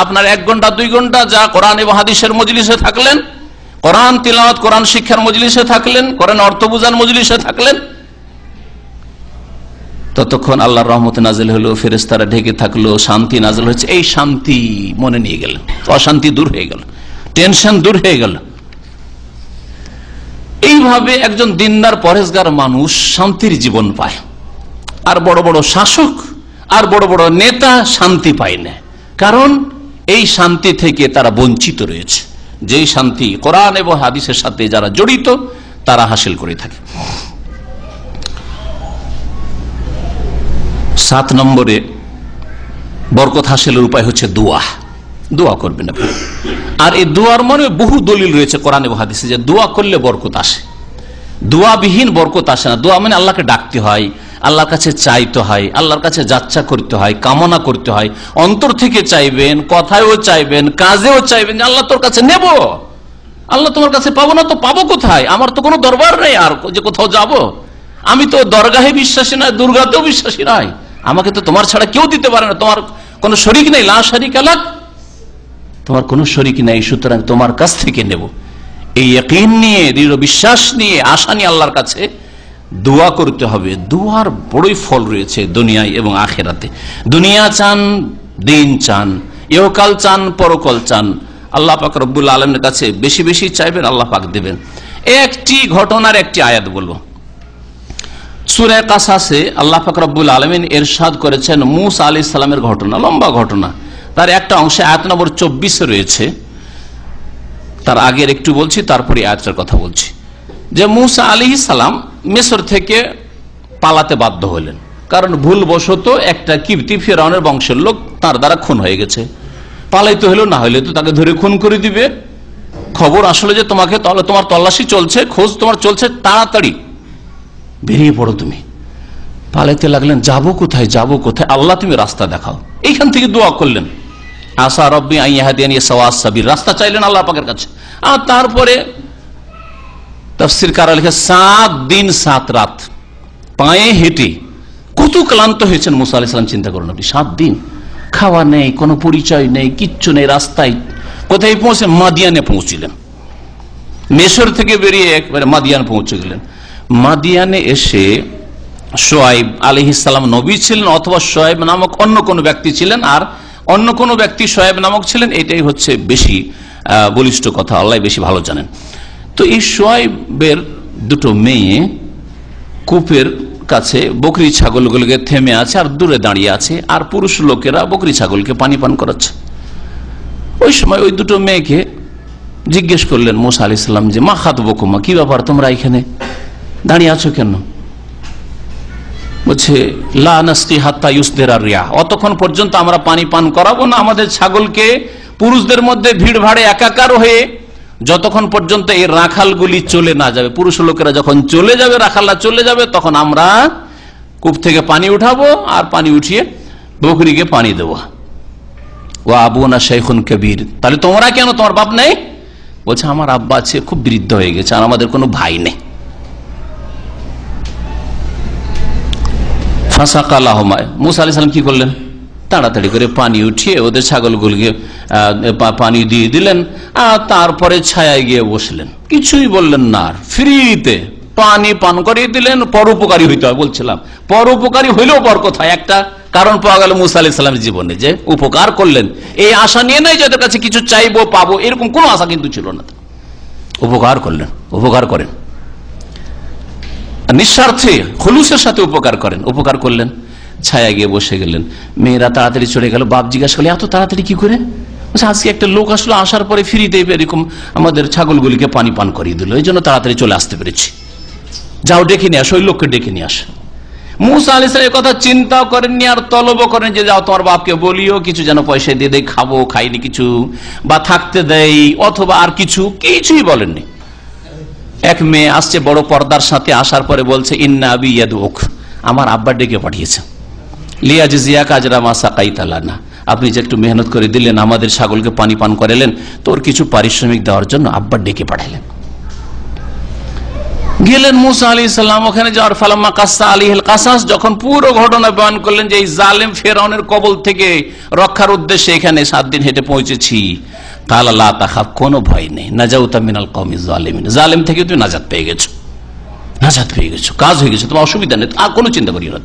আপনার 1 ঘন্টা 2 ঘন্টা যা কোরআন এবং হাদিসের মজলিসে থাকলেন, কোরআন তিলাওয়াত, কোরআন শিক্ষার মজলিসে থাকলেন, কোরআন অর্থ বুঝার মজলিসে থাকলেন, ততক্ষণ আল্লাহর রহমত নাজিল হলো, ফেরেশতারা ঢেকে থাকলো, শান্তি নাজিল হচ্ছে। এই শান্তি মনে নিয়ে গেলেন, অশান্তি দূর হয়ে গেল, টেনশন দূর হয়ে গেল। এইভাবে একজন দিনদার পরেজগার মানুষ শান্তির জীবন পায়। আর বড় বড় শাসক আর বড় বড় নেতা শান্তি পায় না, কারণ এই শান্তি থেকে তারা বঞ্চিত রয়েছে। যেই শান্তি কোরআন এবং হাদিসের সাথে যারা জড়িত তারা হাসিল করে থাকে। 7 নম্বরে বরকত হাসিলের উপায় হচ্ছে দোয়া। দোয়া করবেন আপনি। আর এই দোয়ার মনে বহু দলিল রয়েছে কোরআন এবং হাদিসে যে দোয়া করলে বরকত আসে। দোয়াবিহীন বরকত আসে না। দোয়া মানে আল্লাহকে ডাকতে হয়, আল্লাহর কাছে চাইতে হয়, আল্লাহর কাছে যাচ্ছা করতে হয়, কামনা করতে হয়, অন্তর থেকে চাইবেন, কথায়ও চাইবেন, কাজেও চাইবেন যে আল্লাহ তোর কাছে নেব, আল্লাহ তোমার কাছে পাবো না তো পাবো কোথায়, আমার তো কোনো দরবার নেই আর যে কোথাও যাব, আমি তো দরগাহে বিশ্বাসী নয়, দুর্গাতেও বিশ্বাসী নয়, আমাকে তো তোমার ছাড়া কেউ দিতে পারে না, তোমার কোনো শরীক নেই, লা শারীকা লাক, তোমার কোনো শরীক নেই, সুতরাং তোমার কাছ থেকে নেব। এই ইয়াকিন নিয়ে, দৃঢ় বিশ্বাস নিয়ে, আশা নিয়ে আল্লাহর কাছে দোয়া করতে হবে। দোয়ার বড়ই ফল রয়েছে দুনিয়ায় এবং আখিরাতে। দুনিয়া চান, দিন চান, ইহকাল চান, পরকাল চান, আল্লাহ পাক রব্বুল আলামিনের কাছে বেশি বেশি চাইবেন, আল্লাহ পাক দেবেন। একটি ঘটনার একটি আয়াত বলবো। সূরা কাসাসে আল্লাহ পাক রব্বুল আলামিন ইরশাদ করেছেন মূসা আলাইহিস সালামের ঘটনা, লম্বা ঘটনা। তার একটা অংশে আয়াত নম্বর 24 রয়েছে। তার আগের একটু বলছি, তারপরে আয়াতের কথা বলছি। যে মূসা আলাইহিস সালাম মিশর থেকে পালাতে বাধ্য হলেন, কারণ ভুলবশত একটা কিবতী ফিরআউনের বংশের লোক তার দ্বারা খুন হয়ে গেছে। পালাইতে হলো, না হলে তো তাকে ধরে খুন করে দিবে। খবর আসলে যে তোমাকে তোমার তল্লাশি চলছে, খোঁজ তোমার চলছে, তাড়াতাড়ি বেরিয়ে পড়ো। তুমি পালাইতে লাগলেন, যাবো কোথায়, যাবো কোথায়, আল্লাহ তুমি রাস্তা দেখাও। এইখান থেকে দোয়া করলেন, আসা রব্বি আন ইয়াহদিয়ানি সাওয়াস সাবিল, রাস্তা চাইলেন আল্লাহ পাকের কাছে। আর তারপরে তাফসীর কারা লিখে 7 দিন 7 রাত পায়ে হেঁটে কত ক্লান্ত হয়েছেন মুসা আলাইহিস সালাম। চিন্তা করুন আপনি, 7 দিন খাওয়া নেই, কোনো পরিচয় নেই, কিচ্ছু নেই। রাস্তায় কোথায় পৌঁছে? মাদিয়ানে পৌঁছিলেন। মিশর থেকে বেরিয়ে একবারে মাদিয়ান পৌঁছে গেলেন। মাদিয়ানে এসে শোয়াইব আলাইহিস সালাম নবী ছিলেন, অথবা শোয়াইব নামক অন্য কোন ব্যক্তি ছিলেন, আর অন্য কোন ব্যক্তি শোয়াইব নামক ছিলেন, এটাই হচ্ছে বেশি বলিষ্ঠ কথা, আল্লাহ বেশি ভালো জানেন। তো এই শোয়াইবের দুটো মেয়ে কূপের কাছে বকরি ছাগলগুলোকে থেমে আছে আর দূরে দাঁড়িয়ে আছে, আর পুরুষ লোকেরা বকরি ছাগলকে পানি পান করাচ্ছে। ওই সময় ওই দুটো মেয়েকে জিজ্ঞেস করলেন মুসা আলাইহিস সালাম যে মা খাতবকুমা, কি ব্যাপার তোমরা এখানে দাঁড়িয়ে আছো কেন? বলছে লা নাসকি হাত্তা ইউসদিরা রিয়াহ, অতক্ষণ পর্যন্ত আমরা পানি পান করাবো না আমাদের ছাগলকে পুরুষদের মধ্যে ভিড় ভাড়ে একাকার হয়ে, যতক্ষণ পর্যন্ত এই রাখালগুলি চলে না যাবে। পুরুষ লোকেরা যখন চলে যাবে, রাখালরা চলে যাবে, তখন আমরা কূপ থেকে পানি উঠাবো আর পানি উঠিয়ে বকরিকে পানি দেবো। ও আবুনা শাইখুন কবির, তাহলে তোমরা কেন, তোমার বাপ নেই? বলছে আমার আব্বা আছে, খুব বৃদ্ধ হয়ে গেছে, আর আমাদের কোনো ভাই নেই। মুসা আলাইহিস সালাম কি করলেন? তাড়াতাড়ি করে পানি উঠিয়ে ওদের ছাগলগুলিকে পানি দিয়ে দিলেন, আর তারপরে ছায়ায় গিয়ে বসলেন, কিছুই বললেন না, আর ফ্রিতে পানি পান করিয়ে দিলেন। পরোপকারী হইতে হয় বলছিলাম, পরোপকারী হইলেও বরকত হয়। একটা কারণ পাওয়া গেল মুসা আলাইহিস সালামের জীবনে, যে উপকার করলেন। এই আশা নিয়ে নাই যাদের কাছে কিছু চাইবো পাবো, এরকম কোনো আশা কিন্তু ছিল না। উপকার করলেন, উপকার করেন নিঃস্বার্থে, খুলুসের সাথে উপকার করেন, উপকার করলেন। ছায়া গিয়ে বসে গেলেন। মেয়েরা তাড়াতাড়ি চলে গেল। বাপ জিজ্ঞাসা করলে এত তাড়াতাড়ি কি করে? আজকে একটা লোক আসলো, আসার পরে ফ্রিতে এরকম আমাদের ছাগলগুলিকে পানি পান করিয়ে দিল, এই জন্য তাড়াতাড়ি চলে আসতে পেরেছি। যাও ডেকে নিয়ে আসো, ওই লোককে ডেকে নিয়ে আসো। মুসা আলাইহিস সালাম কথা চিন্তাও করেননি, আর তলবও করেন যে যাও তোমার বাপকে বলিও কিছু যেন পয়সা দিয়ে দেয়, খাবো, খাইনি কিছু, বা থাকতে দেয়, অথবা আর কিছু, কিছুই বলেননি। এক মেয়ে আসছে বড় পর্দার সাথে, আসার পরে বলছে ইন্না আবি ইয়াদউক, আমার আব্বা ডেকে পাঠিয়েছে, লিয়াজজিয়াকা আজরা মা সাকাইতা লানা, আপনি যে একটু মেহনত করে দিলেন, আমাদের ছাগলকে পানি পান করালেন, তোর কিছু পারিশ্রমিক দেওয়ার জন্য আব্বা ডেকে পাঠালেন। গেলেন মুসা আলাইহিস সালাম ওখানে যাওয়ার, ফালাম্মা কাসসা আলাইহিল কাসাস, যখন পুরো ঘটনা বয়ান করলেন যে এই জালেম ফেরাউনের কবল থেকে রক্ষার উদ্দেশ্যে এখানে 7 দিন হেঁটে পৌঁছেছি, কালা লা তাখাফ, কোনো ভয় নেই, নাজাউতা মিনাল কওমিজ জালিমিন, জালেম থেকে তুমি নাজাত পেয়ে গেছো, নাজাত পেয়ে গেছো, কাজ হয়ে গেছে, তোমার অসুবিধা নেই, আর কোনো চিন্তা করিও না।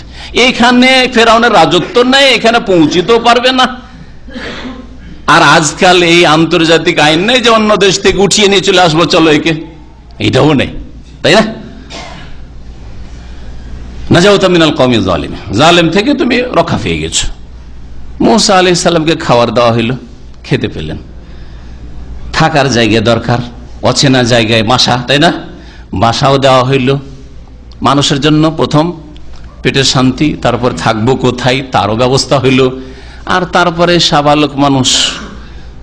এখানে ফেরাউনের রাজত্ব নেই, এখানে পৌঁছিতেও পারবে না। আর আজকাল এই আন্তর্জাতিক আইন নেই যে অন্য দেশ থেকে উঠিয়ে নিয়ে চলে আসবো, চলো একে, এইটাও নেই, তাই না? নাজাউতা মিনাল কওমিজ জালিমিন, জালেম থেকে তুমি রক্ষা পেয়ে গেছো। মুসা আলাইহিস সালামকে খাবার দেওয়া হইল, খেতে পেলেন। থাকার জায়গা দরকার, অচেনা জায়গায় বাসা, তাই না? বাসাও দেওয়া হইল মানুষের জন্য, প্রথম পেটের শান্তি, তারপর থাকবো কোথায় তারও ব্যবস্থা হইল, আর তারপরে সাবালক মানুষ,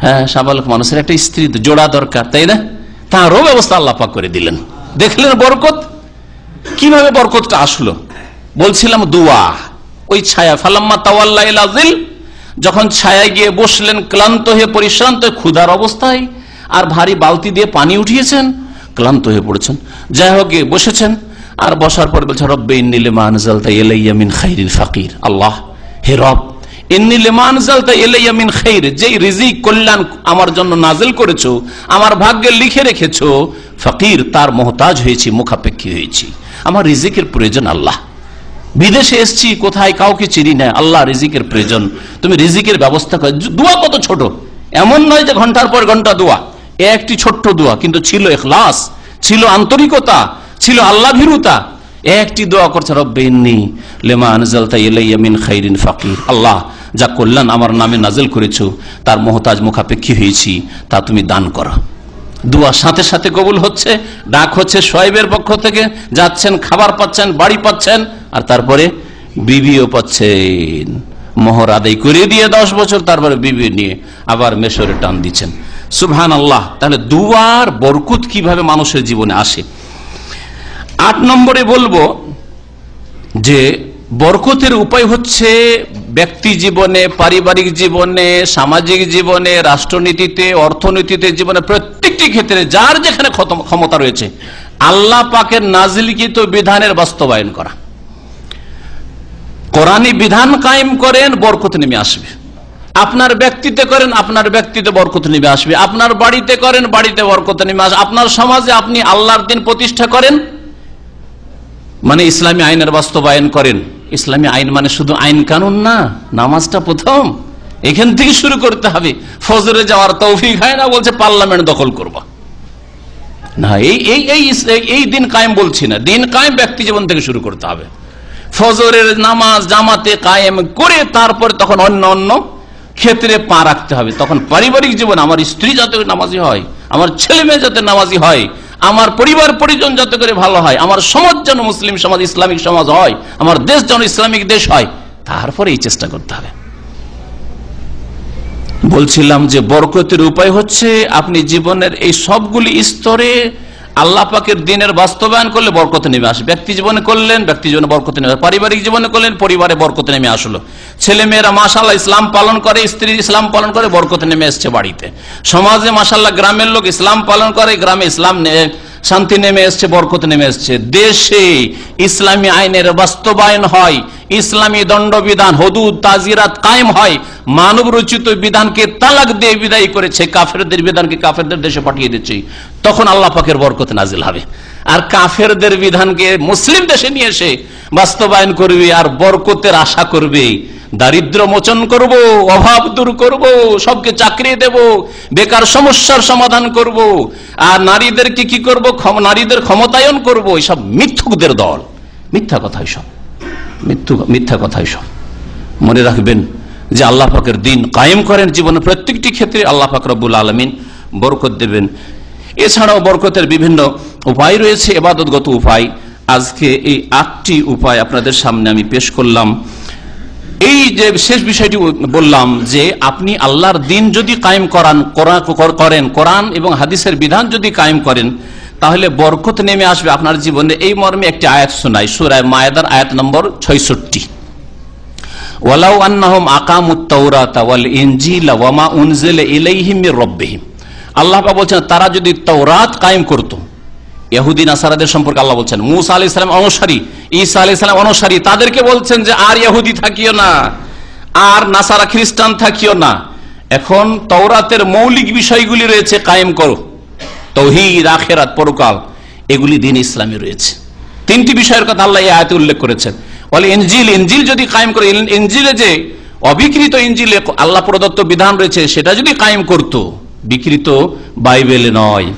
হ্যাঁ সাবালক মানুষের একটা স্ত্রী জোড়া দরকার, তাই না? তারও ব্যবস্থা আল্লাহ পাক করে দিলেন। দেখলেন বরকত, কিভাবে বরকতটা আসলো? বলছিলাম দোয়া, ওই ছায়া, ফালাম্মা তাওয়াল্লা ইলা যিল, যখন ছায়া গিয়ে বসলেন, ক্লান্ত হয়ে পরিশ্রান্ত, ক্ষুধার অবস্থায়, আর ভারী বালতি দিয়ে পানি উঠিয়েছেন, ক্লান্ত হয়ে পড়েছেন, যাই হোক বসেছেন। আর বসার পর বলছে রব্বে ইন্নী লিমা আনজালতা ইলাইয়া মিন খাইরিন ফাকির, আল্লাহ হে রব, ইন্নী লিমা আনজালতা ইলাইয়া মিন খাইর, যেই রিজিক কল্যাণ আমার জন্য নাজিল করেছো, আমার ভাগ্যে লিখে রেখেছো, ফকির তার মুহতাজ হয়েছি, মুখাপেক্ষী হয়েছি, আমার রিজিকের প্রয়োজন আল্লাহ। বিদেশে এসছি, কোথায় কাউকে চিনি না, আল্লাহ রিজিকের প্রয়োজন, তুমি রিজিকের ব্যবস্থা করো। দোয়া কত ছোট, এমন নয় যে ঘন্টার পর ঘন্টা দোয়া, একটি ছোট্ট দোয়া, কিন্তু ছিল ইখলাস, ছিল আন্তরিকতা, ছিল আল্লাহ ভীরুতা। একটি দোয়া করছে রব্বে ইন্নী লিমা আনজালতা ইলাইয়া মিন খাইরিন ফাকির, আল্লাহ যা কল্যাণ আমার নামে নাজিল করেছো তার মুহতাজ, মুখাপেক্ষী হয়েছি, তা তুমি দান করো। দোয়া সাথে সাথে কবুল হচ্ছে, ডাক হচ্ছে শোয়েবের পক্ষ থেকে, যাচ্ছেন, খাবার পাচ্ছেন, বাড়ি পাচ্ছেন, আর তারপরে বিবিও পাচ্ছেন। মোহর আদায় করে দিয়ে 10 বছর, তারপরে বিবি নিয়ে আবার মেশরে টান দিচ্ছেন। সুবহানাল্লাহ। তাহলে দুয়ার বরকত কিভাবে মানুষের জীবনে আসে। 8 নম্বরে বলবো যে বরকতের উপায় হচ্ছে ব্যক্তি জীবনে, পারিবারিক জীবনে, সামাজিক জীবনে, রাষ্ট্রনীতিতে, অর্থনীতিতে, জীবনে প্রত্যেকটি ক্ষেত্রে যার যেখানে ক্ষমতা রয়েছে আল্লাহ পাকের নাজিলকৃত বিধানের বাস্তবায়ন করা। কোরআনী বিধান কায়েম করেন, বরকত নেমে আসবে। আপনার ব্যক্তিতে করেন, আপনার ব্যক্তিতে বরকত নেমে আসবে। আপনার বাড়িতে করেন, বাড়িতে বরকত নেমে আসবে। আপনার সমাজে আপনি আল্লাহর দিন প্রতিষ্ঠা করেন, মানে ইসলামী আইনের বাস্তবায়ন করেন। ইসলামী আইন মানে শুধু আইন কানুন না, নামাজটা প্রথম এখান থেকে শুরু করতে হবে। ফজরে যাওয়ার তৌফিক হয় না, বলছে পার্লামেন্ট দখল করব না। এই দিন কায়েম বলছি না, দিন কায়েম ব্যক্তি জীবন থেকে শুরু করতে হবে। ফজরের নামাজ জামাতে কায়েম করে তারপরে তখন অন্য অন্য ক্ষেত্রে পা রাখতে হবে। তখন পারিবারিক জীবন, আমার স্ত্রী যাতে নামাজি হয়, আমার ছেলে মেয়ে যাতে নামাজি হয়, আমার পরিবার পরিজন যাতে করে ভালো হয়, আমার সমাজ যেন মুসলিম সমাজ, ইসলামিক সমাজ হয়, আমার দেশ যেন ইসলামিক দেশ হয়, তারপরে এই চেষ্টা করতে হবে। বলছিলাম যে বরকতের উপায় হচ্ছে আপনি জীবনের এই সবগুলি স্তরে আল্লাহ পাকের দিনের বাস্তবায়ন করলে বরকত নেমে আসে। ব্যক্তি জীবনে করলেন, ব্যক্তি জীবনে বরকত নেমে আসে। পারিবারিক জীবনে করলেন, পরিবারে বরকত নেমে আসলো। ছেলে মেয়েরা মাশাআল্লাহ ইসলাম পালন করে, স্ত্রী ইসলাম পালন করে, বরকত নেমে এসছে বাড়িতে। সমাজে মাশাআল্লাহ গ্রামের লোক ইসলাম পালন করে, গ্রামে ইসলাম শান্তি নেমে এসছে, বরকত নেমে এসছে। দেশে ইসলামী আইনের বাস্তবায়ন হয়, ইসলামী দণ্ডবিধান হুদুদ তাজিরাত কায়েম হয়, মানব রচিত বিধানকে তালাক দিয়ে বিদায় করেছে, কাফেরদের বিধানকে কাফেরদের দেশে পাঠিয়ে দিচ্ছে, তখন আল্লাহ পাকের বরকত নাজিল হবে। আর কাফেরদের বিধানকে মুসলিম দেশে নিয়ে এসে বাস্তবায়ন করবে আর বরকতের আশা করবে, দারিদ্র মোচন করব, অভাব দূর করব, সবকে চাকরি দেব, বেকার সমস্যার সমাধান করব, আর নারীদেরকে কি করব, নারীদের ক্ষমতায়ন করব, এসব মিথ্যুকদের দল। মিথ্যা কথাই সব, মিথ্যা কথাই সব। মনে রাখবেন যে আল্লাহ পাকের দিন কায়েম করেন, জীবনের প্রত্যেকটি ক্ষেত্রে আল্লাহ পাক রব্বুল আলামিন বরকত দেবেন। এছাড়াও বরকতের বিভিন্ন উপায় রয়েছে, ইবাদতগত উপায়। আজকে এই 8টি উপায় আপনাদের সামনে আমি পেশ করলাম। এই যে শেষ বিষয়টি বললাম যে আপনি আল্লাহর দিন যদি কায়েম করেন, কোরআন এবং হাদিসের বিধান যদি কায়েম করেন, তাহলে বরকত নেমে আসবে আপনার জীবনে। এই মর্মে একটি আয়াত শোনাই, সূরা মায়েদার আয়াত নম্বর 66। ওয়ালাউ আন্নাহুম আকামুত তাওরাতা ওয়াল ইনজিলা ওয়া মা উনজিলা ইলাইহিম মির রাব্বিহিম। আল্লাহ পাক বলছেন তারা যদি তাওরাত কায়েম করত। ইহুদি নাসারাদের সম্পর্কে আল্লাহ বলছেন, মুসা আলাইহিস সালাম অনুসারী, ঈসা আলাইহিস সালাম অনুসারী, তাদেরকে বলছেন যে আর ইহুদি থাকিও না, আর নাসারা খ্রিস্টান থাকিও না। এখন তাওরাতের মৌলিক বিষয়গুলি রয়েছে, কায়েম করো। তাওহীদ, আখিরাত, পরকাল, এগুলি দ্বীন ইসলামে রয়েছে। 3টি বিষয়ের কথা আল্লাহ এই আয়াতে উল্লেখ করেছেন। বলে ইনজিল, ইনজিল যদি কায়েম করে, ইনজিলে যে অবিকৃত ইনজিলে আল্লাহ প্রদত্ত বিধান রয়েছে সেটা যদি কায়েম করত, বিকৃত বাইবেলে নয়।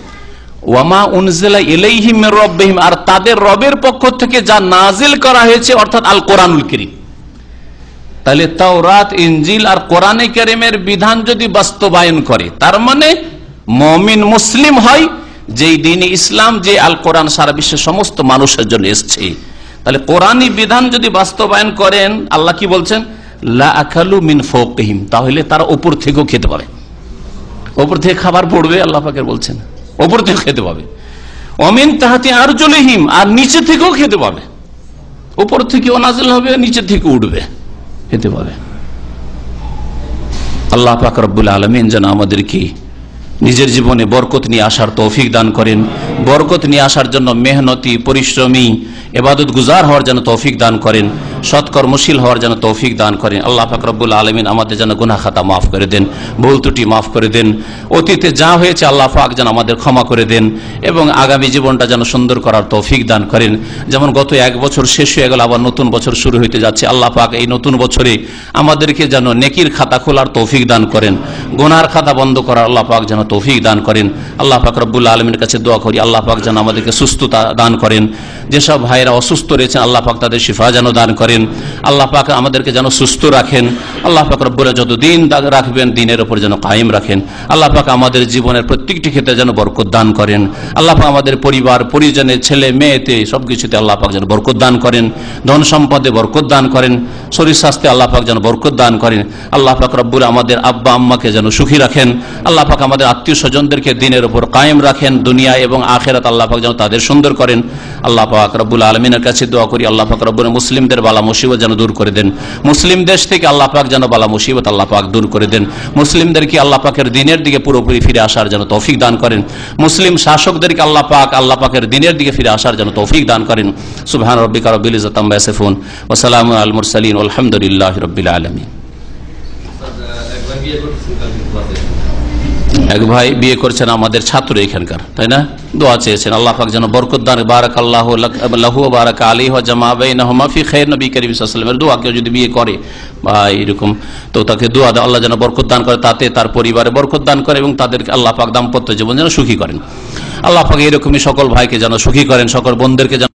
ওয়ামা উনজিলা ইলাইহিম মির রাব্বিহিম, আর তাদের রবের পক্ষ থেকে যা নাজিল করা হয়েছে, অর্থাৎ আল কোরআনুল কারীম। তাহলে তাওরাত, ইনজিল আর কোরআনে কারীমের বিধান যদি বাস্তবায়ন করে, তার মানে মুমিন মুসলিম হয়, যেই দ্বীন ইসলাম, যে আল কোরআন সারা বিশ্বের সমস্ত মানুষের জন্য এসেছে। তাহলে কোরআনী বিধান যদি বাস্তবায়ন করেন, আল্লাহ কি বলছেন, লা আকালু মিন ফাওকিহিম, তাহলে তারা উপর থেকেও খেতে পাবে, উপর থেকে খাবার পড়বে। আল্লাহ পাকের বলছেন উপর থেকে খেতে পাবে। ওমিন তাহতি আরজুলিহিম, আর নিচে থেকেও খেতে পাবে। উপর থেকেও নাজিল হবে, নিচে থেকে উঠবে, খেতে পাবে। আল্লাহ পাক রব্বুল আলামিন যেন আমাদেরকে নিজের জীবনে বরকত নিয়ে আসার তৌফিক দান করেন, বরকত নিয়ে আসার জন্য মেহনতি, পরিশ্রমী, ইবাদত গুজার হওয়ার যেন তৌফিক দান করেন, সৎকর্মশীল হওয়ার যেন তৌফিক দান করেন। আল্লাহ পাক রব্বুল আলামিন আমাদের যেন গুনাহ খাতা মাফ করে দেন, ভুল ত্রুটি মাফ করে দেন। অতীতে যা হয়েছে আল্লাহ পাক যেন আমাদের ক্ষমা করে দেন, এবং আগামী জীবনটা যেন সুন্দর করার তৌফিক দান করেন। যেমন গত 1 বছর শেষ হয়ে গেল, আবার নতুন বছর শুরু হইতে যাচ্ছে। আল্লাহ পাক এই নতুন বছরে আমাদেরকে যেন নেকির খাতা খোলার তৌফিক দান করেন, গুনার খাতা বন্ধ করার আল্লাহ পাক যেন তৌফিক দান করেন। আল্লাহ পাক রব্বুল আলামিনের কাছে দোয়া করি, আল্লাহ পাক যেন আমাদেরকে সুস্থতা দান করেন। যেসব ভাইরা অসুস্থ রয়েছেন আল্লাহ পাক তাদের শিফা যেন দান করেন। আল্লাহ পাক আমাদেরকে যেন সুস্থ রাখেন। আল্লাহ পাক রব্বুল যতদিন রাখবেন দিনের উপর যেন কায়েম রাখেন। আল্লাহ পাক আমাদের জীবনের প্রত্যেকটি ক্ষেত্রে যেন বরকত দান করেন। আল্লাহ পাক আমাদের পরিবার পরিজনের, ছেলে মেয়েতে, সবকিছুতে আল্লাহ পাক যেন বরকত দান করেন, ধন সম্পদে বরকত দান করেন, শরীর স্বাস্থ্যে আল্লাহ পাক যেন বরকত দান করেন। আল্লাহ পাক রব্বুল আমাদের আব্বা আম্মাকে যেন সুখী রাখেন। আল্লাহ পাক আমাদের আত্মীয় স্বজনদেরকে দিনের উপর কায়েম রাখেন, দুনিয়া এবং আখিরাত আল্লাহ পাক যেন তাদের সুন্দর করেন। আল্লাহ পাক রব্বুল আলামিনের কাছে দোয়া করি, আল্লাহ পাক রব্বুল মুসলিমদের বালা মুসিবত যেন দূর করে দেন। মুসলিম দেশ থেকে আল্লাহ পাক যেন বালা মুসিবত আল্লাহ পাক দূর করে দেন। মুসলিমদেরকে আল্লাহ পাকের দিনের দিকে পুরোপুরি ফিরে আসার যেন তৌফিক দান করেন। মুসলিম শাসকদেরকে আল্লাহ পাকের দিনের দিকে ফিরে আসার যেন তৌফিক দান করেন। সুবহান রাব্বিকা রাব্বিল ইজ্জাতি আম্মা ইয়াসিফুন ওয়া সালামুন আলাল মুরসালিন ওয়ালহামদুলিল্লাহি রাব্বিল আলামিন। এক ভাই বিয়ে করছেন আমাদের ছাত্র এখানকার, তাই না? দোয়া চেয়েছেন আল্লাহ পাক যেন বরকত দান, বারাকাল্লাহু লাহু ওয়া বারাকা আলাইহি ওয়া জামা বাইনাহুমা ফি খায়র। নবী করিম সাল্লাল্লাহু আলাইহি ওয়াসাল্লামের দোয়া, কেউ যদি বিয়ে করে বা এরকম, তো তাকে দোয়া দাও আল্লাহ যেন বরকত দান করে, তাতে তার পরিবারে বরকত দান করে এবং তাদেরকে আল্লাহ পাক দাম্পত্য জীবন যেন সুখী করেন। আল্লাহ পাক এরকমই সকল ভাইকে যেন সুখী করেন, সকল বোনদেরকে যেন